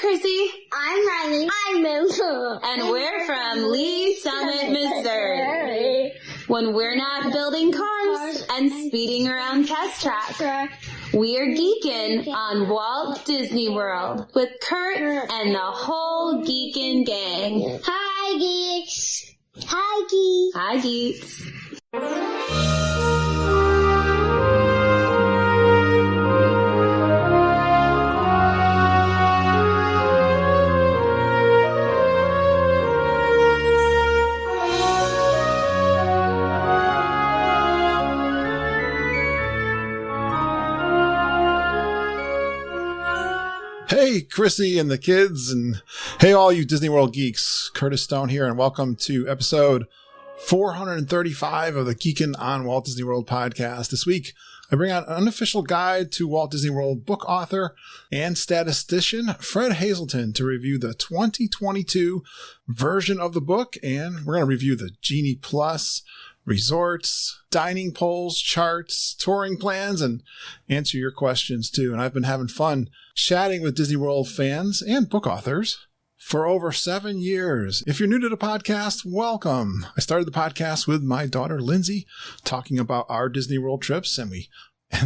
Chrissy. I'm Riley. I'm Emma. And we're from Lee Summit, Missouri. When we're not building cars and speeding around test track, we are geeking on Walt Disney World with Kurt and the whole geekin' gang. Hi, geeks. Hi, geeks. Hi, geeks. Hey, Chrissy and the kids, and hey, all you Disney World geeks. Curtis Stone here, and welcome to episode 435 of the Geekin' on Walt Disney World podcast. This week, I bring out an unofficial guide to Walt Disney World book author and statistician Fred Hazleton to review the 2022 version of the book, and we're going to review the Genie Plus, resorts, dining polls, charts, touring plans, and answer your questions too. And I've been having fun chatting with Disney World fans and book authors for over 7 years. If you're new to the podcast, welcome. I started the podcast with my daughter Lindsay, talking about our Disney World trips, and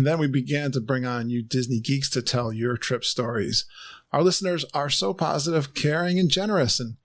then we began to bring on you Disney geeks to tell your trip stories. Our listeners are so positive, caring, and generous, and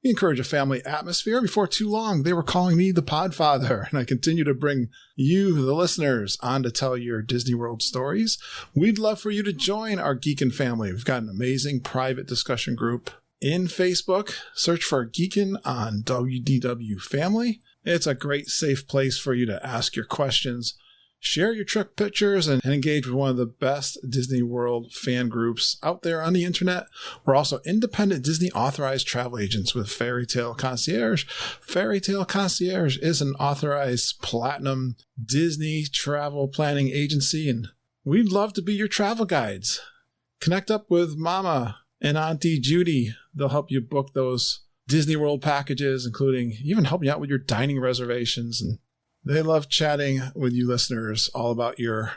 we encourage a family atmosphere. Before too long, they were calling me the Podfather, and I continue to bring you, the listeners, on to tell your Disney World stories. We'd love for you to join our Geekin' family. We've got an amazing private discussion group in Facebook. Search for Geekin' on WDW Family. It's a great, safe place for you to ask your questions, share your trip pictures, and engage with one of the best Disney World fan groups out there on the internet. We're also independent Disney authorized travel agents with Fairy Tale Concierge. Fairy Tale Concierge is an authorized platinum Disney travel planning agency, and we'd love to be your travel guides. Connect up with Mama and Auntie Judy. They'll help you book those Disney World packages, including even helping you out with your dining reservations, and they love chatting with you listeners all about your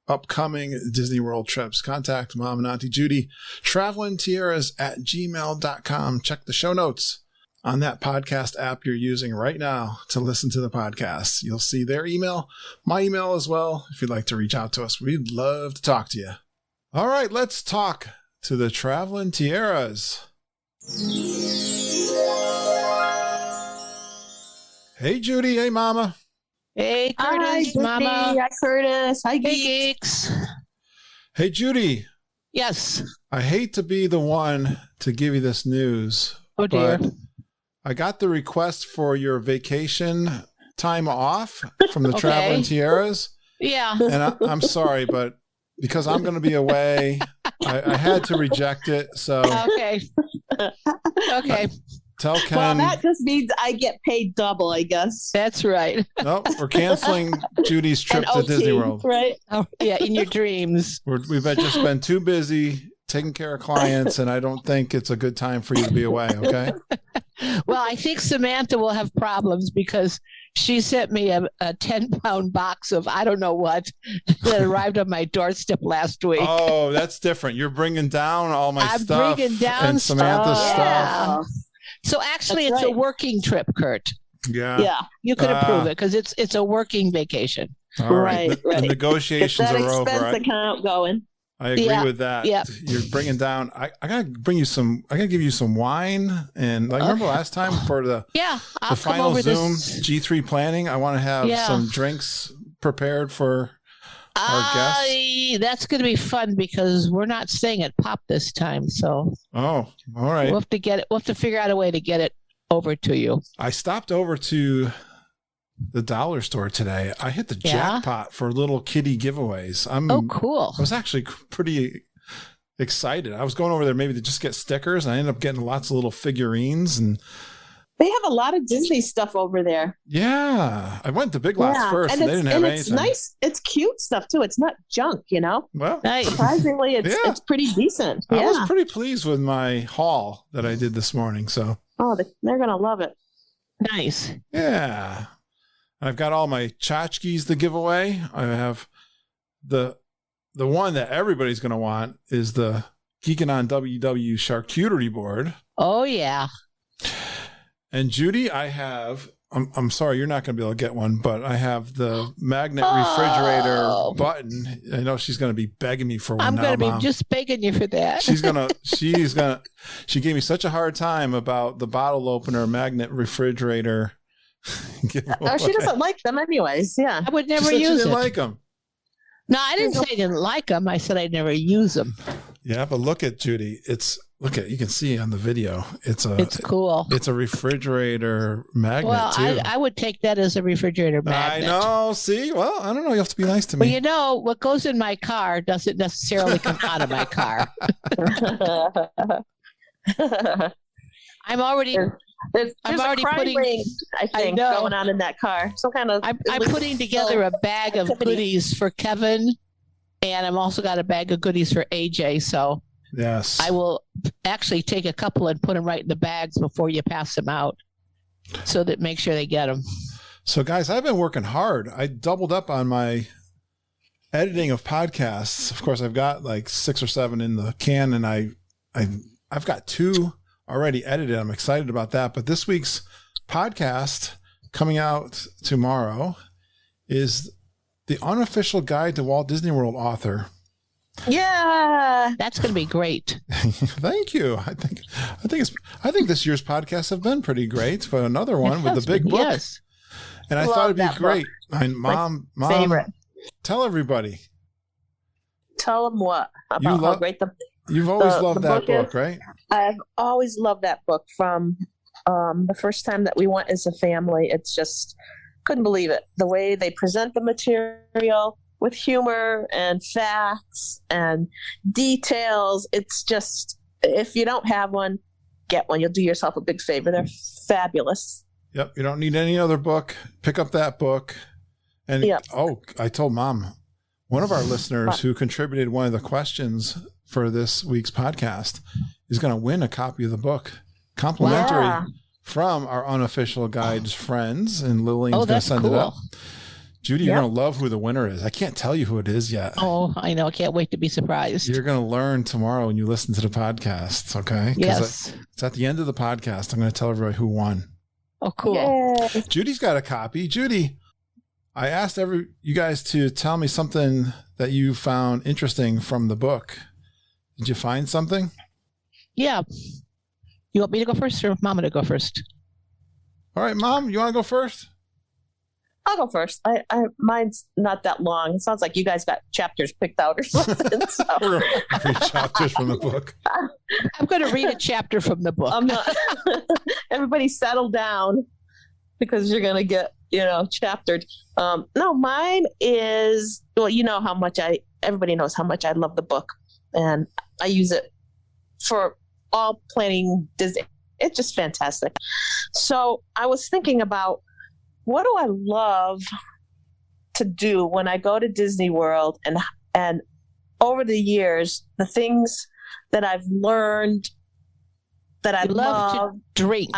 upcoming Disney World trips. Contact Mom and Auntie Judy, travelingtiaras@gmail.com. Check the show notes on that podcast app you're using right now to listen to the podcast. You'll see their email, my email as well. If you'd like to reach out to us, we'd love to talk to you. All right, let's talk to the Traveling Tiaras. Hey, Judy. Hey, Mama. Hey, Curtis, Hi, Mama. Hi, Curtis. Hi, Hey, geeks. geeks. Hey, Judy. Yes. I hate to be the one to give you this news. Oh, dear. But I got the request for your vacation time off from the Okay. Traveling Tiaras. Yeah. And I'm sorry, but because I'm going to be away, I had to reject it. So Okay. Okay. tell Ken. Well, that just means I get paid double, I guess. That's right. Nope, we're canceling Judy's trip And to OT, Disney World. right? Oh, yeah, in your dreams. We've just been too busy taking care of clients, and I don't think it's a good time for you to be away, okay? Well, I think Samantha will have problems because she sent me a 10-pound box of I don't know what that arrived on my doorstep last week. Oh, that's different. You're bringing down all my I'm stuff bringing down and Samantha's stuff. stuff. So actually, That's it's a right. working trip, Kurt. Yeah. Yeah, You could approve it because it's a working vacation. All right. Right, The right. negotiations get that are over. expense account going. I agree Yeah, with that. yeah. You're bringing down. I gotta bring you some. I gotta give you some wine. And like, remember last time for the Yeah, I'll come final over Zoom this. G3 planning, I want to have Yeah. some drinks prepared for our guests. That's going to be fun because we're not staying at Pop this time, so Oh, all right. we'll have to get it. We'll have to figure out a way to get it over to you. I stopped over to the dollar store today. I hit the Yeah? jackpot for little kitty giveaways. Oh, cool. I was actually pretty excited. I was going over there maybe to just get stickers, and I ended up getting lots of little figurines. And They have a lot of Disney stuff over there. yeah, I went to Big Lots first, and they didn't have it's anything. nice. It's cute stuff too. It's not junk, you know. Well, Nice. Surprisingly, it's Yeah. it's pretty decent. I Yeah. was pretty pleased with my haul that I did this morning. So Oh, they're gonna love it. Nice. yeah, I've got all my tchotchkes to give away. I have the one that everybody's going to want is the Geeking on WW Charcuterie Board. Oh, yeah. And Judy, I have, I'm sorry, you're not going to be able to get one, but I have the magnet refrigerator button. I know she's going to be begging me for one. I'm going to be Mom. just begging you for that. She gave me such a hard time about the bottle opener magnet refrigerator. Oh, she doesn't like them anyways. Yeah. I would never she use didn't it. like them. No, I didn't say I didn't like them. I said I'd never use them. Yeah, but look at Judy. You can see on the video. It's cool. It's a refrigerator magnet Well, too. I would take that as a refrigerator magnet. I know. See, well, I don't know. You have to be nice to Well, me. you know, what goes in my car doesn't necessarily come out of my car. I'm already There's I'm a already crime putting- ring, I think, know. going on in that car. Some kind of. I'm putting together a bag of activity. goodies for Kevin, and I'm also got a bag of goodies for AJ. So Yes. I will actually take a couple and put them right in the bags before you pass them out, so that make sure they get them. So, guys, I've been working hard. I doubled up on my editing of podcasts. Of course, I've got like 6 or 7 in the can, and I've got 2 already edited. I'm excited about that. But this week's podcast coming out tomorrow is the Unofficial Guide to Walt Disney World author. Yeah. That's going to be great. Thank you. I think this year's podcasts have been pretty great, but another one with the big book. Yes. And I Love thought it'd be that great. Mom, Favorite. tell everybody. Tell them what about You how love- great You've always The loved that book book, right? I've always loved that book from the first time that we went as a family. It's just couldn't believe it. The way they present the material with humor and facts and details. It's just, if you don't have one, get one. You'll do yourself a big favor. They're fabulous. Yep. You don't need any other book. Pick up that book. And Yep. I told Mom, one of our listeners who contributed one of the questions for this week's podcast is going to win a copy of the book, complimentary Wow. from our Unofficial Guides friends. And Lillian's Oh, going to that's send cool. it up. Judy, you're Yep. going to love who the winner is. I can't tell you who it is yet. Oh, I know. I can't wait to be surprised. You're going to learn tomorrow when you listen to the podcast. Okay. 'Cause Yes. it's at the end of the podcast. I'm going to tell everybody who won. Oh, cool. Yay. Judy's got a copy. Judy, I asked you guys to tell me something that you found interesting from the book. Did you find something? Yeah. You want me to go first or Mama to go first? All right, Mom, you want to go first? I'll go first. Mine's not that long. It sounds like you guys got chapters picked out or something. So We're going to read chapters from the book. I'm going to read a chapter from the book. I'm not. Everybody settle down because you're going to get, chaptered. No, mine is, well, you know how much everybody knows how much I love the book, and I use it for all planning Disney. It's just fantastic. So I was thinking about, what do I love to do when I go to Disney World, and over the years, the things that I've learned that I You love love, to drink.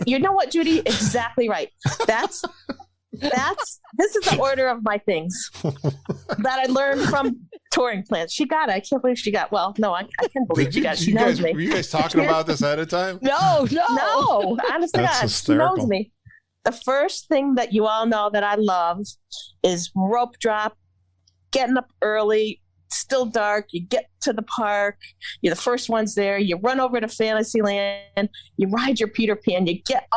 you know what, Judy? Exactly right. This is the order of my things that I learned from touring plans. She got it. I can't believe she got. Well, no, I can't believe she got it. She knows me. Were you guys talking about this ahead of time? No. No, honestly, That's God, she hysterical. knows me. The first thing that you all know that I love is rope drop, getting up early, still dark. You get to the park. You're the first ones there. You run over to Fantasyland. You ride your Peter Pan. You get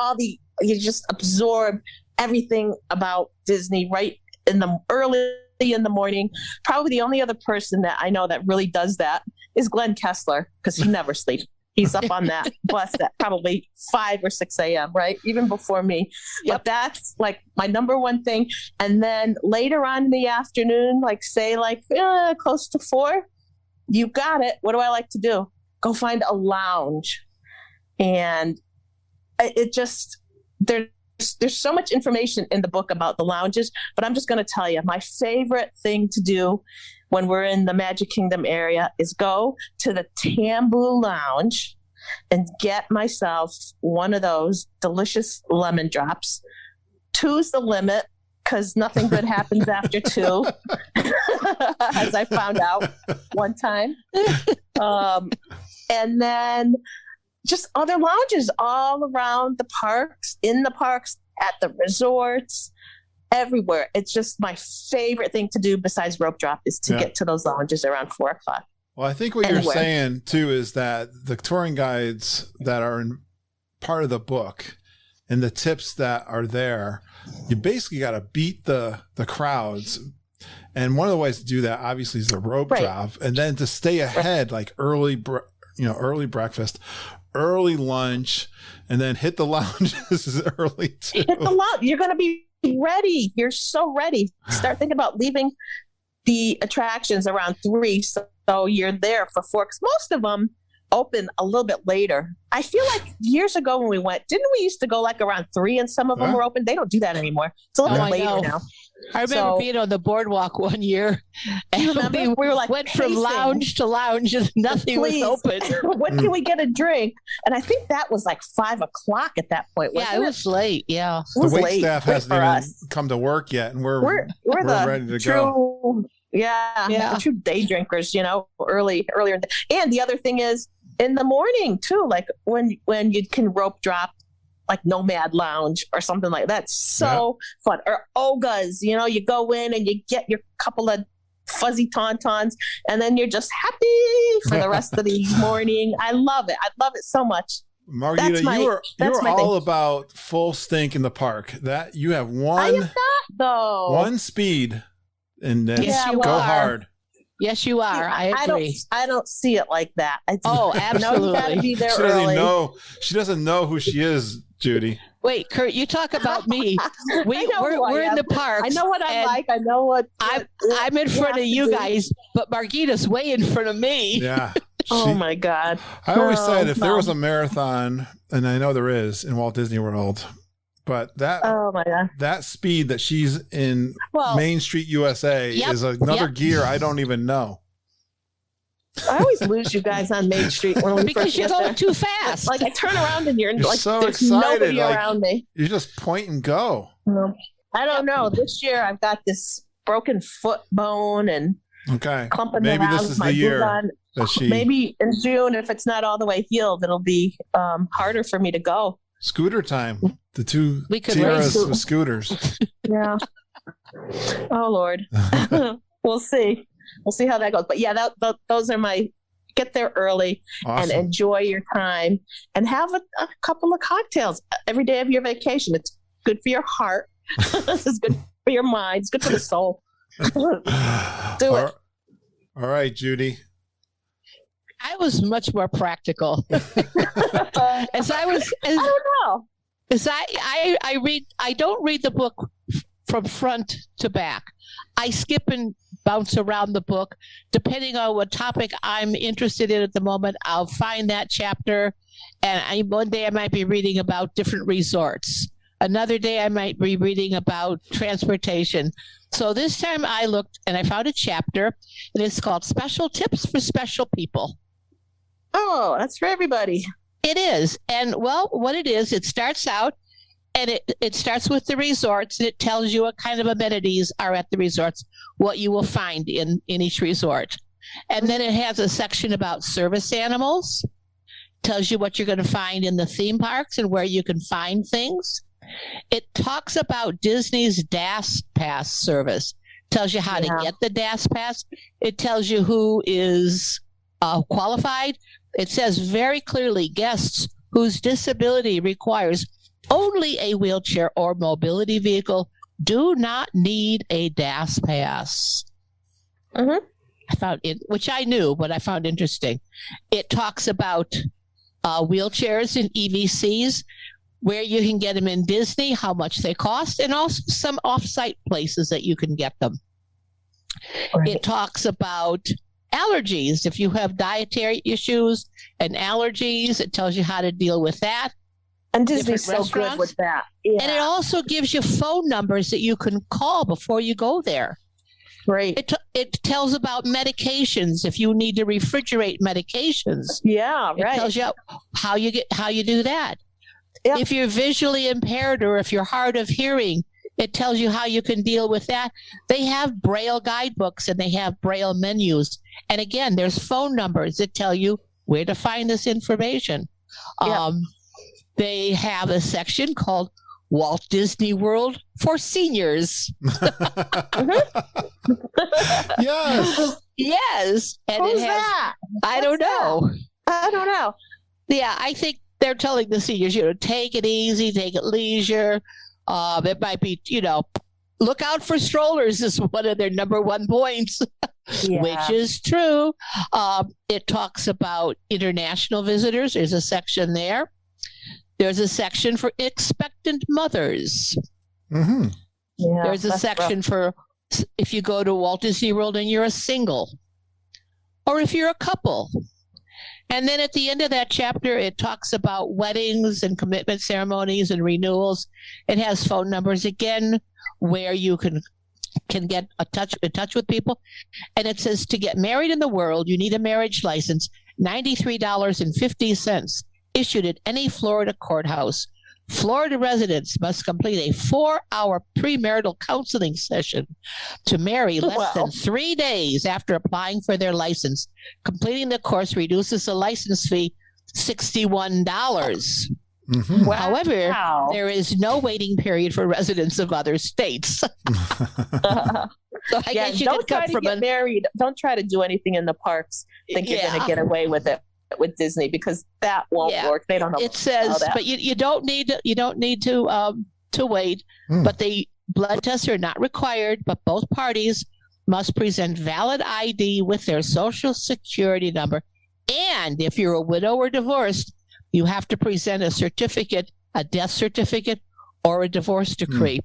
you just absorb everything about Disney right early in the morning. Probably the only other person that I know that really does that is Glenn Kessler, because he never sleeps. He's up on that bus at probably 5 or 6 a.m., right? Even before me. Yep. But that's like my number one thing. And then later on in the afternoon, close to 4, you got it. What do I like to do? Go find a lounge. And it just, there's so much information in the book about the lounges, but I'm just going to tell you, my favorite thing to do when we're in the Magic Kingdom area is go to the Tambu Lounge and get myself one of those delicious lemon drops. 2's the limit, because nothing good happens after 2. as I found out one time. And then just other lounges all around the parks, in the parks, at the resorts, everywhere. It's just my favorite thing to do besides rope drop is to get to those lounges around 4 o'clock. Well, I think what you're saying too is that the touring guides that are in part of the book and the tips that are there, you basically got to beat the crowds. And one of the ways to do that obviously is the rope drop, and then to stay ahead, like early breakfast, early lunch, and then hit the lounges early too. Hit the lounge. You're going to be ready. You're so ready. Start thinking about leaving the attractions around 3, so you're there for 4. Because most of them open a little bit later. I feel like years ago when we went, didn't we used to go like around 3 and some of them were open? They don't do that anymore. It's a little bit later now. I remember being on the boardwalk one year, and we were like went from lounge to lounge, and nothing was open. When can we get a drink? And I think that was like 5 o'clock at that point. Yeah, it was late. Yeah, the wait staff hasn't even come to work yet, and we're the ready to true, go. Yeah, true day drinkers. Earlier. And the other thing is in the morning too, like when you can rope drop. Like Nomad Lounge or something like that. So fun. Or Oga's, you go in and you get your couple of fuzzy tauntauns and then you're just happy for the rest of the morning. I love it. I love it so much. Margita, you're all about full stink in the park. That you have one, I am not, though. One speed and then go hard. Yes, you are. I agree. I don't see it like that. Absolutely. You gotta be there early. She doesn't know who she is, Judy. Wait, Kurt, you talk about me. We're in the park. I know what I like. I know what I'm in front of you guys, but Margita's way in front of me. Yeah. Oh my God. I always said if there was a marathon, and I know there is in Walt Disney World, but that speed that she's in Main Street USA is another gear I don't even know. I always lose you guys on Main Street because you're going too fast. Like I turn around and you're like, so there's excited. nobody around me. You just point and go. I don't know. This year I've got this broken foot bone and clumping maybe around this is with my the year that maybe in June, if it's not all the way healed, it'll be harder for me to go. Scooter time. The two tiaras with scooters. Yeah. Oh Lord. We'll see. We'll see how that goes. But yeah, those are get there early and enjoy your time and have a couple of cocktails every day of your vacation. It's good for your heart. This is good for your mind. It's good for the soul. Do it. All right, Judy. I was much more practical. I don't know. I don't read the book from front to back. I skip and bounce around the book. Depending on what topic I'm interested in at the moment, I'll find that chapter. And one day I might be reading about different resorts. Another day I might be reading about transportation. So this time I looked and I found a chapter, and it's called Special Tips for Special People. Oh, that's for everybody. It is. And, what it is, it starts out, and it starts with the resorts, and it tells you what kind of amenities are at the resorts, what you will find in each resort. And then it has a section about service animals, tells you what you're going to find in the theme parks and where you can find things. It talks about Disney's DAS Pass service, tells you how to get the DAS Pass. It tells you who is qualified. It says very clearly, guests whose disability requires only a wheelchair or mobility vehicle do not need a DAS pass. Mm-hmm. I found it, which I knew, but I found interesting. It talks about wheelchairs and EVCs, where you can get them in Disney, how much they cost, and also some off-site places that you can get them. Right. It talks about allergies. If you have dietary issues and allergies, it tells you how to deal with that. And Disney's so good with that. Yeah. And it also gives you phone numbers that you can call before you go there. Right. It tells about medications, if you need to refrigerate medications. Yeah, right. It tells you how you do that. Yep. If you're visually impaired or if you're hard of hearing, It tells you how you can deal with that. They have Braille guidebooks and they have Braille menus. And again, there's phone numbers that tell you where to find this information. Yeah. They have a section called Walt Disney World for Seniors. Yes. Yes. And Who's it has, that? I don't know. I don't know. Yeah, I think they're telling the seniors, take it easy, take it leisure. It might be, look out for strollers is one of their number one points, which is true. It talks about international visitors. There's a section there. There's a section for expectant mothers. Mm-hmm. Yeah, There's a section for if you go to Walt Disney World and you're a single, or if you're a couple. And then at the end of that chapter, it talks about weddings and commitment ceremonies and renewals. It has phone numbers again where you can get in touch with people. And it says to get married in the world, you need a marriage license, $93.50, issued at any Florida courthouse. Florida residents must complete a 4-hour premarital counseling session to marry less than 3 days after applying for their license. Completing the course reduces the license fee $61. Mm-hmm. Wow. However, there is no waiting period for residents of other states. So I guess you don't could try come to from get married. Don't try to do anything in the parks. Think you're going to get away with it with Disney, because that won't work. They don't know. It says, but you don't need to wait. But the blood tests are not required. But both parties must present valid ID with their social security number. And if you're a widow or divorced, you have to present a certificate, a death certificate, or a divorce decree.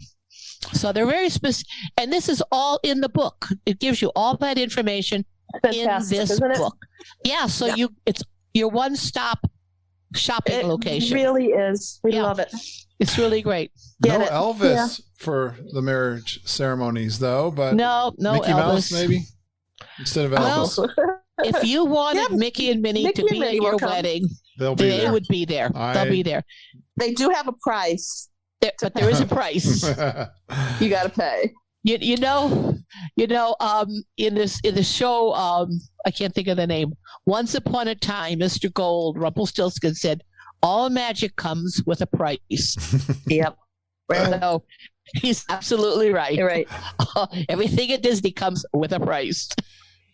So they're very specific. And this is all in the book. It gives you all that information in this book. Yeah. So it's your one-stop shopping location. It really is. We love it. It's really great. No Elvis for the marriage ceremonies, though. But no Mickey Elvis. Mouse, maybe instead of Elvis. Well, if you wanted Mickey and Minnie to be at your wedding, they would be there. They'll be there. They do have a price, but there is a price. You got to pay. In the show, I can't think of the name. Once upon a time, Mr. Gold, Rumpelstiltskin said, "All magic comes with a price." Yep. So he's absolutely right. You're right. Everything at Disney comes with a price.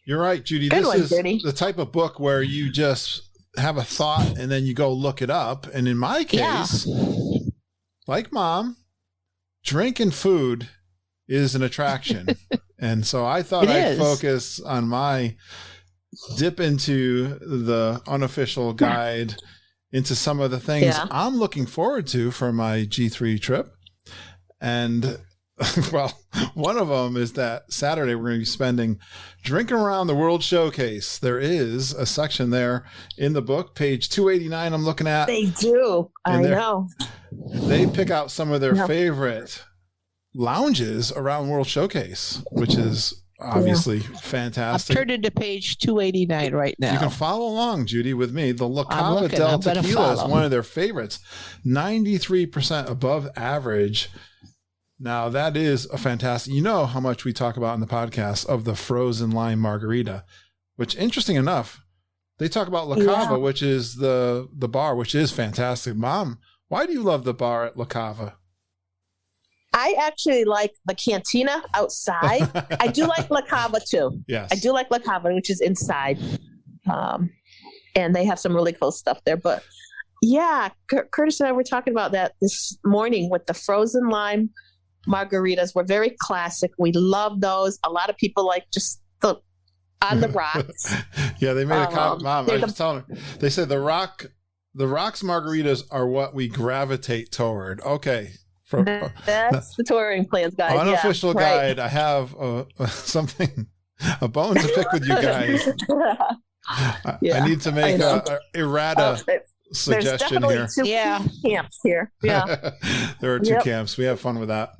You're right, Judy. Good This one, is Judy. the type of book where you just have a thought and then you go look it up. And in my case, like Mom, drink and food is an attraction. And so I thought I'd focus on my dip into the unofficial guide into some of the things I'm looking forward to for my G3 trip. And well, one of them is that Saturday we're going to be spending drinking around the World Showcase. There is a section there in the book, page 289 I'm looking at. They do. I know. They pick out some of their favorite lounges around World Showcase, which is obviously fantastic. I've turned into page 289 right now. You can follow along, Judy, with me. The La Cava del Tequila is one of their favorites. 93% above average. Now, that is a fantastic... You know how much we talk about in the podcast of the frozen lime margarita, which, interesting enough, they talk about La Cava, which is the bar, which is fantastic. Mom, why do you love the bar at La Cava? I actually like the cantina outside. I do like La Cava too. Yes. I do like La Cava, which is inside. And they have some really cool stuff there. But yeah, Curtis and I were talking about that this morning with the frozen lime margaritas. Were very classic. We love those. A lot of people like just the on the rocks. Yeah, they made a comment. Mom, I was just telling her. They said the rocks margaritas are what we gravitate toward. Okay. That's the touring plans, guys. Unofficial guide. I have something, a bone to pick with you guys. I need to make a errata suggestion here. There's definitely two camps here. Yeah. There are two camps. We have fun with that.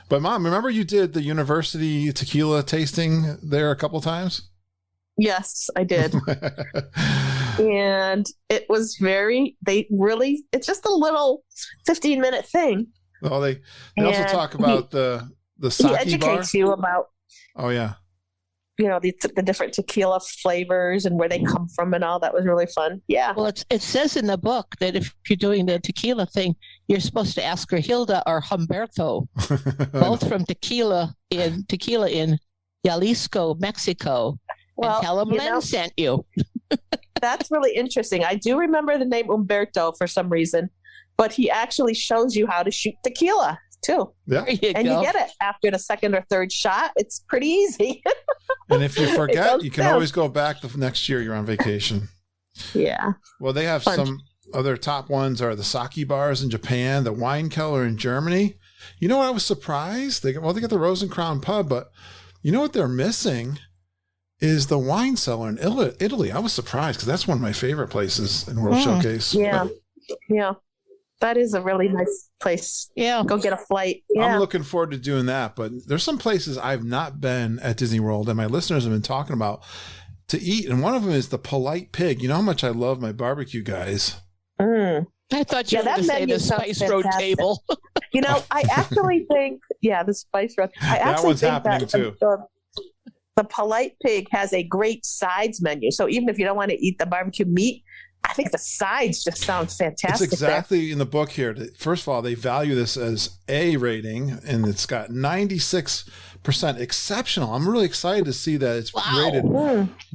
But Mom, remember you did the university tequila tasting there a couple times? Yes, I did. And it was it's just a little 15-minute thing. Oh, they also talk about the He sake bar. educates you about, Oh yeah. the different tequila flavors and where they come from and all. That was really fun. Yeah. Well, it says in the book that if you're doing the tequila thing, you're supposed to ask for Hilda or Humberto, both from tequila in Jalisco, Mexico. Well, and tell them Len sent you. that's really interesting. I do remember the name Umberto for some reason, but he actually shows you how to shoot tequila too. Yeah. There you And go. you get it after the second or third shot. It's pretty easy. And if you forget, goes you can down. always go back the next year you're on vacation. Yeah. Well, they have Fun. some other top ones are the sake bars in Japan, the wine cellar in Germany. You know what? I was surprised. They got the Rose and Crown pub, but you know what they're missing is the wine cellar in Italy. I was surprised because that's one of my favorite places in World Showcase. Yeah. Yeah. That is a really nice place. Yeah. Go get a flight. Yeah. I'm looking forward to doing that, but there's some places I've not been at Disney World and my listeners have been talking about to eat. And one of them is the Polite Pig. You know how much I love my barbecue guys. Mm. I thought you Yeah, were going that to say menu the sounds Spice Road fantastic. table. I actually think, the Spice Road. I That actually one's think happening that too. the Polite Pig has a great sides menu. So even if you don't want to eat the barbecue meat, I think the sides just sound fantastic. It's exactly in the book here. First of all, they value this as A rating, and it's got 96% exceptional. I'm really excited to see that it's rated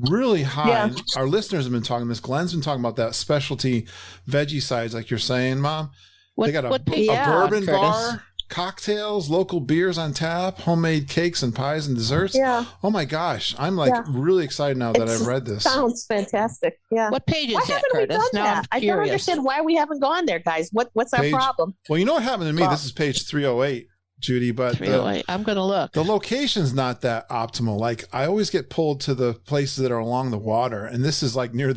really high. Yeah. And our listeners have been talking, Miss Glenn's been talking about that specialty veggie sides, like you're saying, Mom. They got a page bourbon Curtis? bar, cocktails, local beers on tap, homemade cakes and pies and desserts. Yeah. Oh my gosh. I'm really excited now that I've read this. Sounds fantastic. Yeah. What page is Why that, haven't we Curtis? done Now that? I'm I don't curious. understand why we haven't gone there, guys. What's our Page- problem? Well, you know what happened to me? Well- This is page 308, Judy, but 308. I'm going to look. the location's not that optimal. Like I always get pulled to the places that are along the water, and this is like near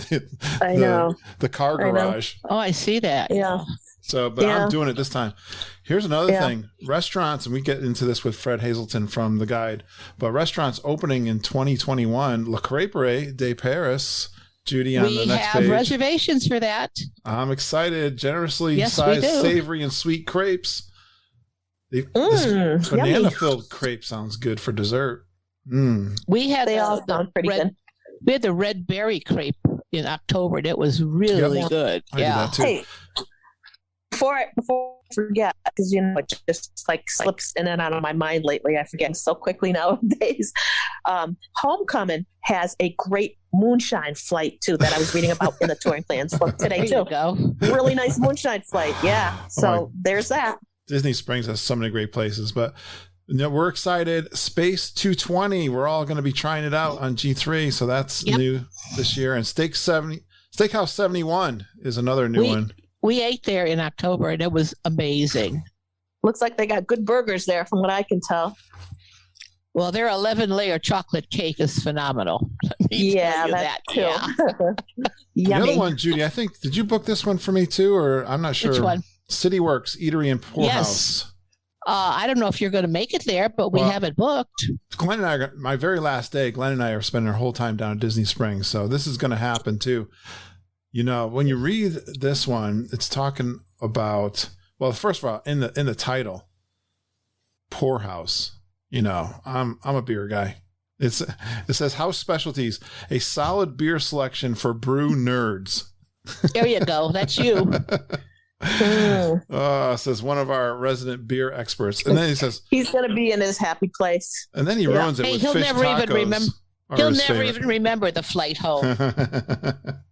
I know. the car I know. garage. Oh, I see that. Yeah. So, but Yeah. I'm doing it this time. Here's another Yeah. thing: restaurants, and we get into this with Fred Hazleton from the guide. But restaurants opening in 2021, Le Crêperie de Paris. Judy on We the next have page. reservations for that. I'm excited. Generously Yes, we sized, do. savory and sweet crepes. This Yummy. banana-filled crepe sounds good for dessert. Mm. We had They all sound pretty good. We had the red berry crepe in October. That was really Yep. good. I do Yeah. that too. Hey, before I forget, because it just like slips in and out of my mind lately. I forget so quickly nowadays. Homecoming has a great moonshine flight too that I was reading about in the touring plans for today There you too. go. Really nice moonshine flight. Yeah. So there's that. Disney Springs has so many great places, but we're excited. Space 220, we're all going to be trying it out on G3, so that's new this year. And Steakhouse 71 is another new one. We ate there in October, and it was amazing. Looks like they got good burgers there, from what I can tell. Well, their 11-layer chocolate cake is phenomenal. Let me Yeah, tell you that too. Yeah. The Yummy. other one, Judy, I think, did you book this one for me too, or I'm not sure. Which one? City Works Eatery and Poorhouse. I don't know if you're going to make it there, but we Well, have it booked. Glenn and I, my very last day, Glenn and I are spending our whole time down at Disney Springs, so this is going to happen too. You know, when you read this one, it's talking about, well, first of all, in the title, Poorhouse. You know, I'm a beer guy. It says house specialties, a solid beer selection for brew nerds. There you go. That's you. Says one of our resident beer experts, and then he says He's going to be in his happy place. and then he ruins it Hey, with he'll fish never even tacos remember- are He'll his never favorite. even remember the flight home.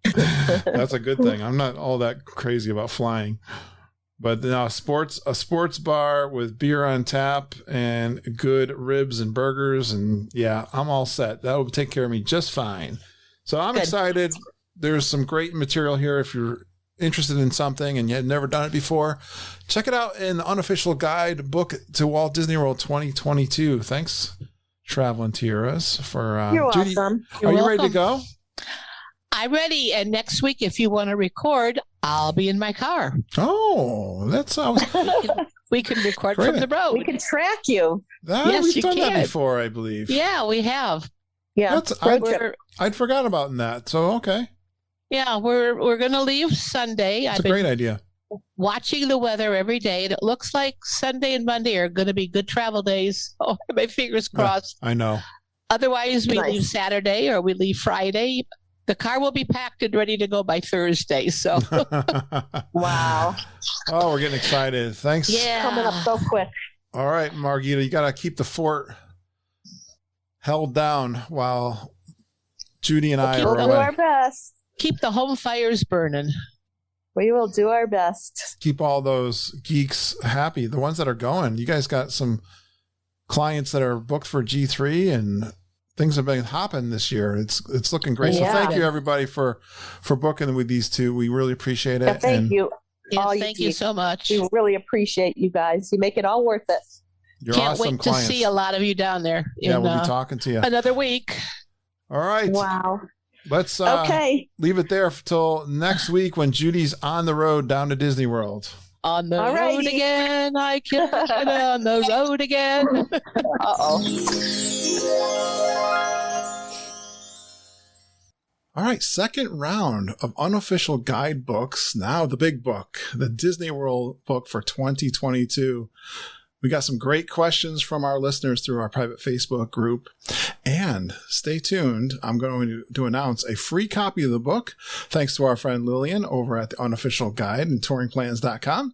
That's a good thing. I'm not all that crazy about flying. But now a sports bar with beer on tap and good ribs and burgers, and yeah, I'm all set. That will take care of me just fine. So I'm Good. excited. There's some great material here if you're interested in something and you had never done it before. Check it out in the Unofficial Guide book to Walt Disney World 2022. Thanks, Traveling Tierras, for You're Judy, welcome. Are you ready to welcome. go? I'm ready. And next week, if you want to record, I'll be in my car. Oh, that sounds We can record Great. from the road. We can track you. Yes, we've you done that can. before, I believe. Yeah, we have. Yeah. That's- road trip. We're, I'd forgot about that. So okay, yeah, we're going to leave Sunday. it's a great idea. watching the weather every day. And it looks like Sunday and Monday are going to be good travel days. Oh, my fingers crossed. I know. Otherwise, we leave Saturday or we leave Friday. The car will be packed and ready to go by Thursday. So, Wow. Oh, we're getting excited. Thanks. yeah. Coming up so quick. All right, Margita, you got to keep the fort held down while Judy and I We'll are do away. our best. Keep the home fires burning. We will do our best. Keep all those geeks happy. The ones that are going. You guys got some clients that are booked for G3 and things have been hopping this year. It's looking great. Yeah. So thank you everybody for booking with these two. We really appreciate it. Yeah, thank you. Yes, All thank you so much. We really appreciate you guys. You make it all worth it. You're Can't awesome wait to clients. see a lot of you down there Yeah, in we'll be talking to you. another week. All right. Wow. Let's Okay. leave it there till next week when Judy's on the road down to Disney World. On the Alrighty. road again. I can't get on the road again. Uh-oh. All right, second round of unofficial guidebooks. Now the big book, the Disney World book for 2022. We got some great questions from our listeners through our private Facebook group. And stay tuned. I'm going to announce a free copy of the book, thanks to our friend Lillian over at the Unofficial Guide and touringplans.com.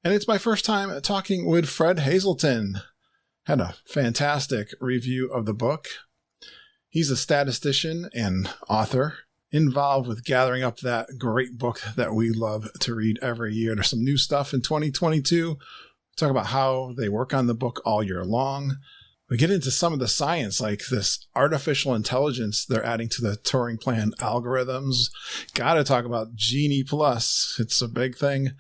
And it's my first time talking with Fred Hazleton. Had a fantastic review of the book. He's a statistician and author involved with gathering up that great book that we love to read every year. There's some new stuff in 2022. Talk about how they work on the book all year long. We get into some of the science, like this artificial intelligence they're adding to the touring plan algorithms. Got to talk about Genie Plus. It's a big thing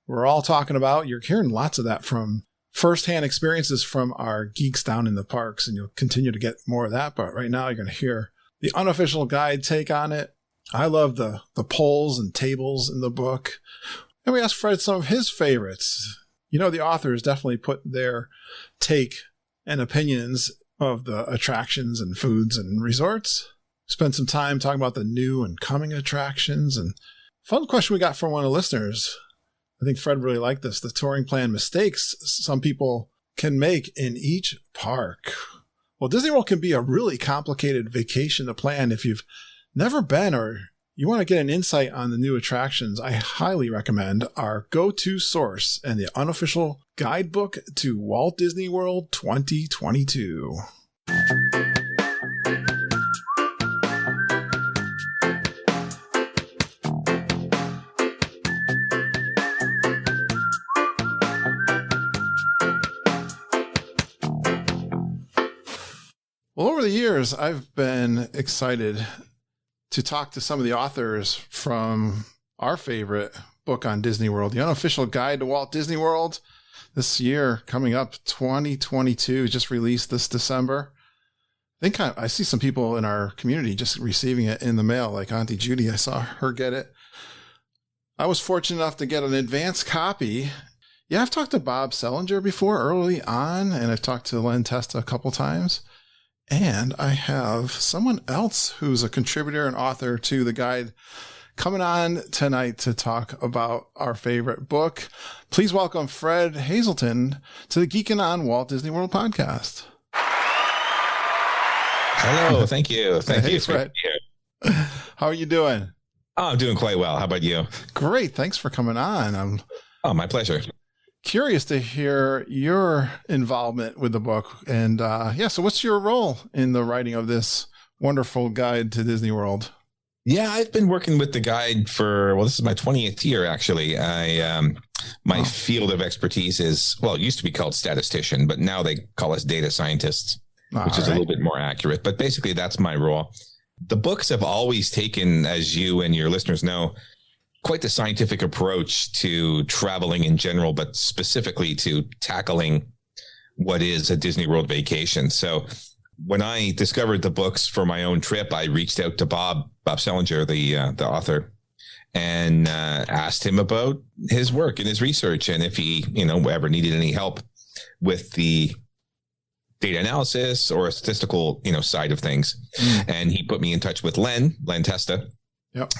we're all talking about. You're hearing lots of that from firsthand experiences from our geeks down in the parks, and you'll continue to get more of that. But right now, you're going to hear the Unofficial Guide take on it. I love the polls and tables in the book. And we asked Fred some of his favorites. You know, the authors definitely put their take and opinions of the attractions and foods and resorts. Spent some time talking about the new and coming attractions. And fun question we got from one of the listeners. I think Fred really liked this. The touring plan mistakes some people can make in each park. Well, Disney World can be a really complicated vacation to plan. If you've never been or you want to get an insight on the new attractions, I highly recommend our go-to source and the Unofficial Guidebook to Walt Disney World 2022. Well, over the years, I've been excited to talk to some of the authors from our favorite book on Disney World, The Unofficial Guide to Walt Disney World. This year, coming up, 2022, just released this December. I think I see some people in our community just receiving it in the mail, like Auntie Judy. I saw her get it. I was fortunate enough to get an advance copy. Yeah, I've talked to Bob Selinger before early on, and I've talked to Len Testa a couple times. And I have someone else who's a contributor and author to the guide coming on tonight to talk about our favorite book. Please welcome Fred Hazleton to the Geekin' on Walt Disney World podcast. Hello, thank you. Thank Hey, you, Fred. Fred. How are you doing? Oh, I'm doing quite well. How about you? Great. Thanks for coming on. I'm Oh, my pleasure. curious to hear your involvement with the book. And so what's your role in the writing of this wonderful guide to Disney World? Yeah, I've been working with the guide for, this is my 20th year, actually. My field of expertise is, it used to be called statistician, but now they call us data scientists, which is a little bit more accurate. But basically, that's my role. The books have always taken, as you and your listeners know, quite the scientific approach to traveling in general, but specifically to tackling what is a Disney World vacation. So when I discovered the books for my own trip, I reached out to Bob Selinger, the author, and asked him about his work and his research, and if he, ever needed any help with the data analysis or a statistical, side of things. And he put me in touch with Len Testa.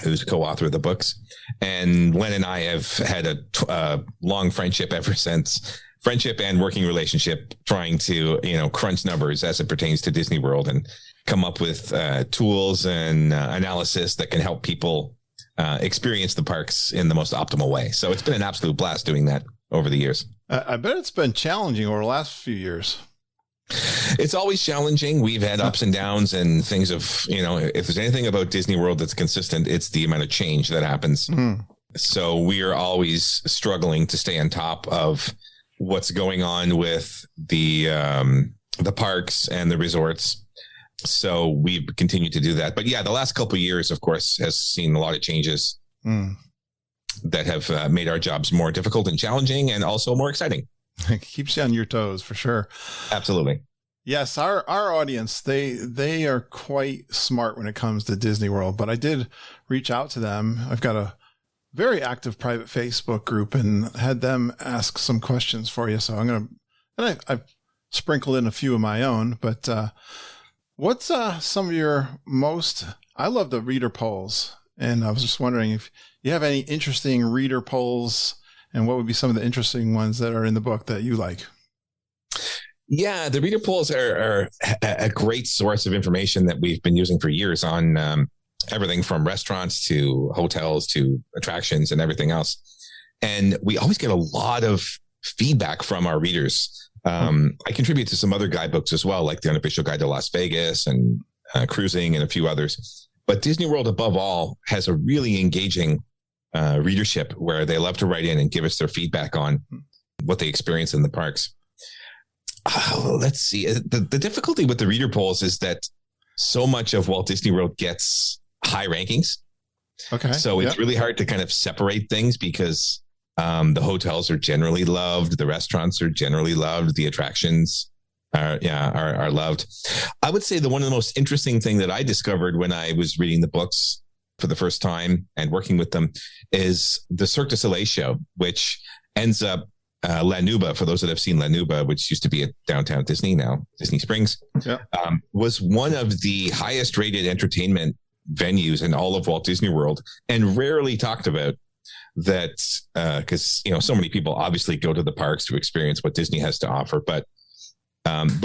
who's co-author of the books. And Len and I have had a long friendship ever since. Friendship and working relationship, trying to, crunch numbers as it pertains to Disney World and come up with tools and analysis that can help people experience the parks in the most optimal way. So it's been an absolute blast doing that over the years. I bet it's been challenging over the last few years. It's always challenging. We've had ups and downs and things of, if there's anything about Disney World that's consistent, it's the amount of change that happens. Mm. So we are always struggling to stay on top of what's going on with the parks and the resorts. So we've continued to do that. But yeah, the last couple of years, of course, has seen a lot of changes that have made our jobs more difficult and challenging and also more exciting. It keeps you on your toes for sure. Absolutely. Yes, our audience, they are quite smart when it comes to Disney World, but I did reach out to them. I've got a very active private Facebook group and had them ask some questions for you. So I've sprinkled in a few of my own, but what's some of your most, I love the reader polls. And I was just wondering if you have any interesting reader polls and what would be some of the interesting ones that are in the book that you like? Yeah, the reader polls are a great source of information that we've been using for years on everything from restaurants to hotels to attractions and everything else. And we always get a lot of feedback from our readers. I contribute to some other guidebooks as well, like the Unofficial Guide to Las Vegas and Cruising and a few others. But Disney World, above all, has a really engaging readership where they love to write in and give us their feedback on what they experience in the parks. Let's see. The difficulty with the reader polls is that so much of Walt Disney World gets high rankings. Okay. So it's really hard to kind of separate things because the hotels are generally loved. The restaurants are generally loved. The attractions are loved. I would say one of the most interesting thing that I discovered when I was reading the books for the first time and working with them is the Cirque du Soleil show, which ends up La Nuba, for those that have seen La Nuba, which used to be at downtown Disney, now Disney Springs, was one of the highest rated entertainment venues in all of Walt Disney World and rarely talked about that because, so many people obviously go to the parks to experience what Disney has to offer, but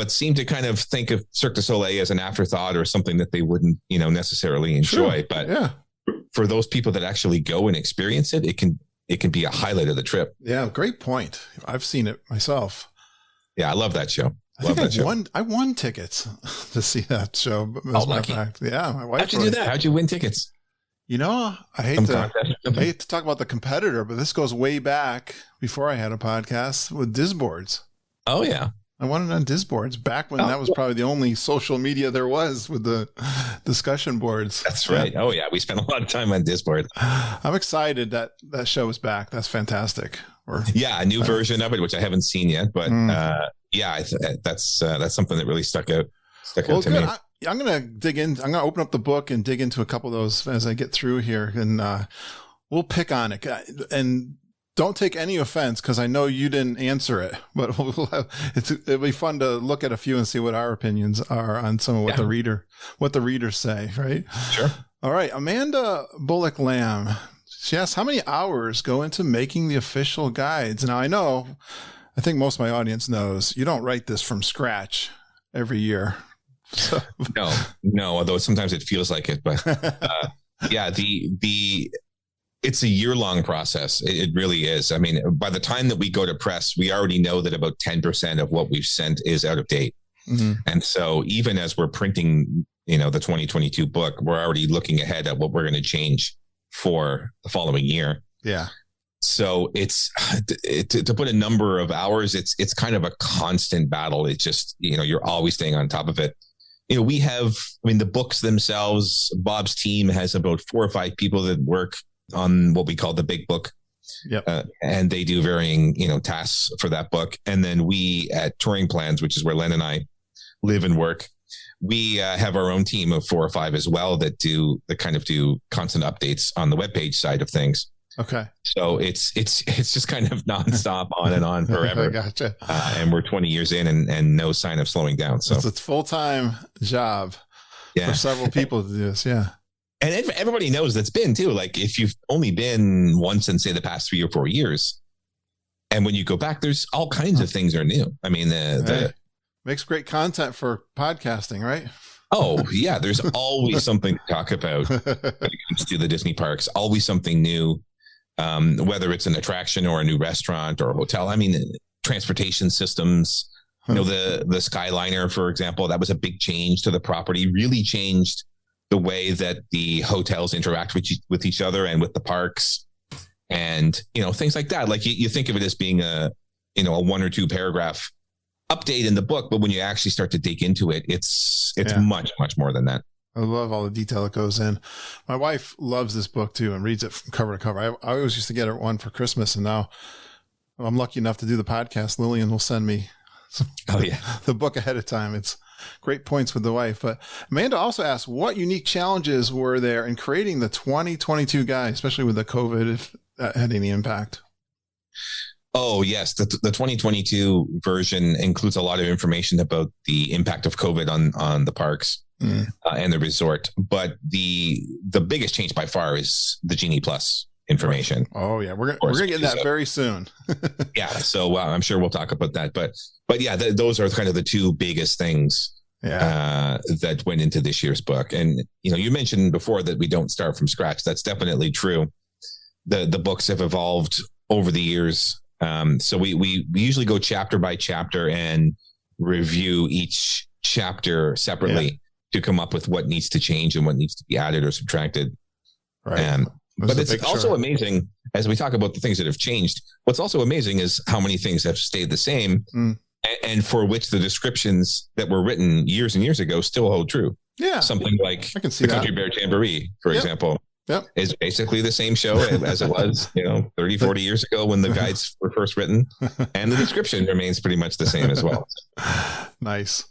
seem to kind of think of Cirque du Soleil as an afterthought or something that they wouldn't, necessarily enjoy. Sure. But for those people that actually go and experience it, it can be a highlight of the trip. Yeah, great point. I've seen it myself. Yeah, I love that show. I won tickets to see that show. As lucky. Yeah, my wife. How'd you do that? How'd you win tickets? I hate to talk about the competitor, but this goes way back before I had a podcast with Disboards. Oh, yeah. I won it on Disboards back when that was probably the only social media there was with the discussion boards. That's right. Yeah. Oh, yeah. We spent a lot of time on Disboard. I'm excited that show is back. That's fantastic. A new version of it, which I haven't seen yet. But that's something that really stuck out to me. I'm going to dig in. I'm going to open up the book and dig into a couple of those as I get through here. And we'll pick on it. And don't take any offense because I know you didn't answer it, but it'll be fun to look at a few and see what our opinions are on some of what the readers say, right? Sure. All right. Amanda Bullock Lamb. She asks, how many hours go into making the official guides? Now I think most of my audience knows you don't write this from scratch every year. So. No, although sometimes it feels like it, but it's a year-long process. It really is. I mean, by the time that we go to press, we already know that about 10% of what we've sent is out of date. Mm-hmm. And so even as we're printing, the 2022 book, we're already looking ahead at what we're going to change for the following year. Yeah. So it's to put a number of hours, it's kind of a constant battle. It's just, you're always staying on top of it. The books themselves, Bob's team has about 4 or 5 people that work on what we call the big book. Yep. And they do varying, tasks for that book. And then we at Touring Plans, which is where Len and I live and work, we have our own team of 4 or 5 as well that do constant updates on the webpage side of things. Okay. So it's just kind of nonstop on and on forever. Gotcha. And we're 20 years in and no sign of slowing down. So it's a full-time job for several people to do this. Yeah. And everybody knows that's been too. Like if you've only been once in say the past 3 or 4 years, and when you go back, there's all kinds of things are new. I mean, makes great content for podcasting, right? Oh yeah, there's always something to talk about when it comes to the Disney parks. Always something new, whether it's an attraction or a new restaurant or a hotel. I mean, transportation systems. You know, the Skyliner, for example, that was a big change to the property. Really changed the way that the hotels interact with each other and with the parks, and things like that. Like you think of it as being a 1 or 2 paragraph update in the book, but when you actually start to dig into it, it's much more than that. I love all the detail that goes in. My wife loves this book too and reads it from cover to cover. I always used to get her one for Christmas, and now I'm lucky enough to do the podcast. Lillian will send me the book ahead of time. It's great points with the wife. But Amanda also asked, what unique challenges were there in creating the 2022 guide, especially with the COVID, if that had any impact? Oh, yes. The 2022 version includes a lot of information about the impact of COVID on the parks and the resort. But the biggest change by far is the Genie Plus information. Oh, yeah. We're going to get that very soon. Yeah. So I'm sure we'll talk about that. But yeah, those are kind of the 2 biggest things that went into this year's book. And, you mentioned before that we don't start from scratch. That's definitely true. The books have evolved over the years. So we usually go chapter by chapter and review each chapter separately to come up with what needs to change and what needs to be added or subtracted. Right. But it's also amazing, as we talk about the things that have changed, what's also amazing is how many things have stayed the same and for which the descriptions that were written years and years ago still hold true. Yeah. Something like I can see the Country Bear Jamboree, for example. Yep. Is basically the same show as it was, 30, 40 years ago when the guides were first written, and the description remains pretty much the same as well. Nice.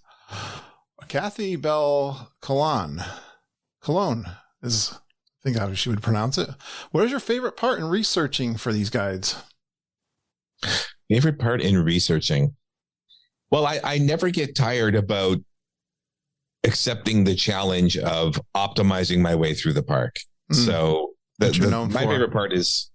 Kathy Bell Cologne is, I think how she would pronounce it. What is your favorite part in researching for these guides? Favorite part in researching? Well, I never get tired about accepting the challenge of optimizing my way through the park. So my favorite part is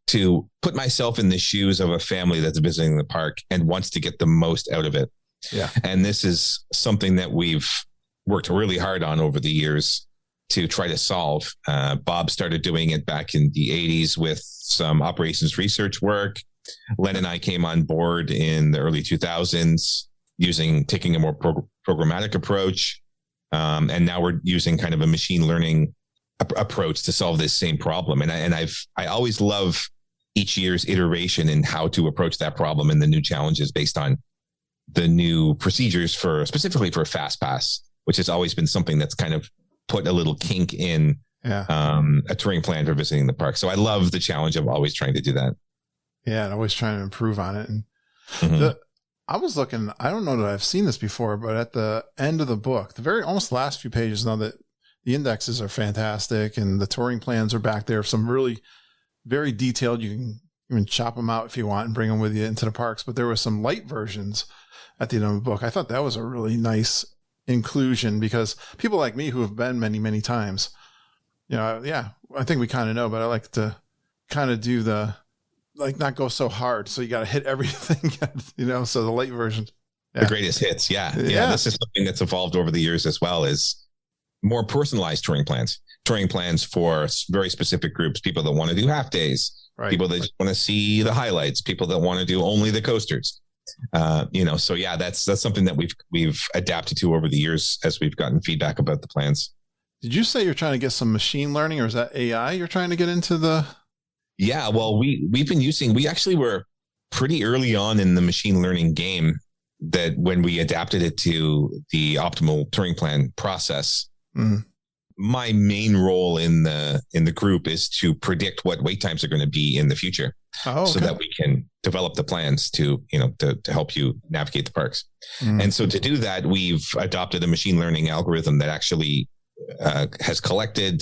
to put myself in the shoes of a family that's visiting the park and wants to get the most out of it. Yeah. And this is something that we've worked really hard on over the years to try to solve. Bob started doing it back in the 80s with some operations research work. Len and I came on board in the early 2000s taking a more programmatic approach. And now we're using kind of a machine learning approach to solve this same problem. And I always love each year's iteration in how to approach that problem and the new challenges based on the new procedures specifically for Fast Pass, which has always been something that's kind of put a little kink in a touring plan for visiting the park. So I love the challenge of always trying to do that. Yeah. And always trying to improve on it. And I was looking, I don't know that I've seen this before, but at the end of the book, the very almost last few pages, now that the indexes are fantastic and the touring plans are back there, some really very detailed. You can even chop them out if you want and bring them with you into the parks. But there were some light versions at the end of the book. I thought that was a really nice inclusion because people like me who have been many, many times, I think we kind of know, but I like to kind of do not go so hard. So you got to hit everything, so the light version. Yeah. The greatest hits. Yeah. This is something that's evolved over the years as well, is more personalized touring plans for very specific groups, people that want to do half days, people that just want to see the highlights, people that want to do only the coasters. So yeah, that's something that we've adapted to over the years as we've gotten feedback about the plans. Did you say you're trying to get some machine learning, or is that AI you're trying to get into the? Yeah, well, we actually were pretty early on in the machine learning game, that when we adapted it to the optimal touring plan process. My main role in the group is to predict what wait times are going to be in the future, so that we can develop the plans to help you navigate the parks. And so to do that, we've adopted a machine learning algorithm that actually has collected.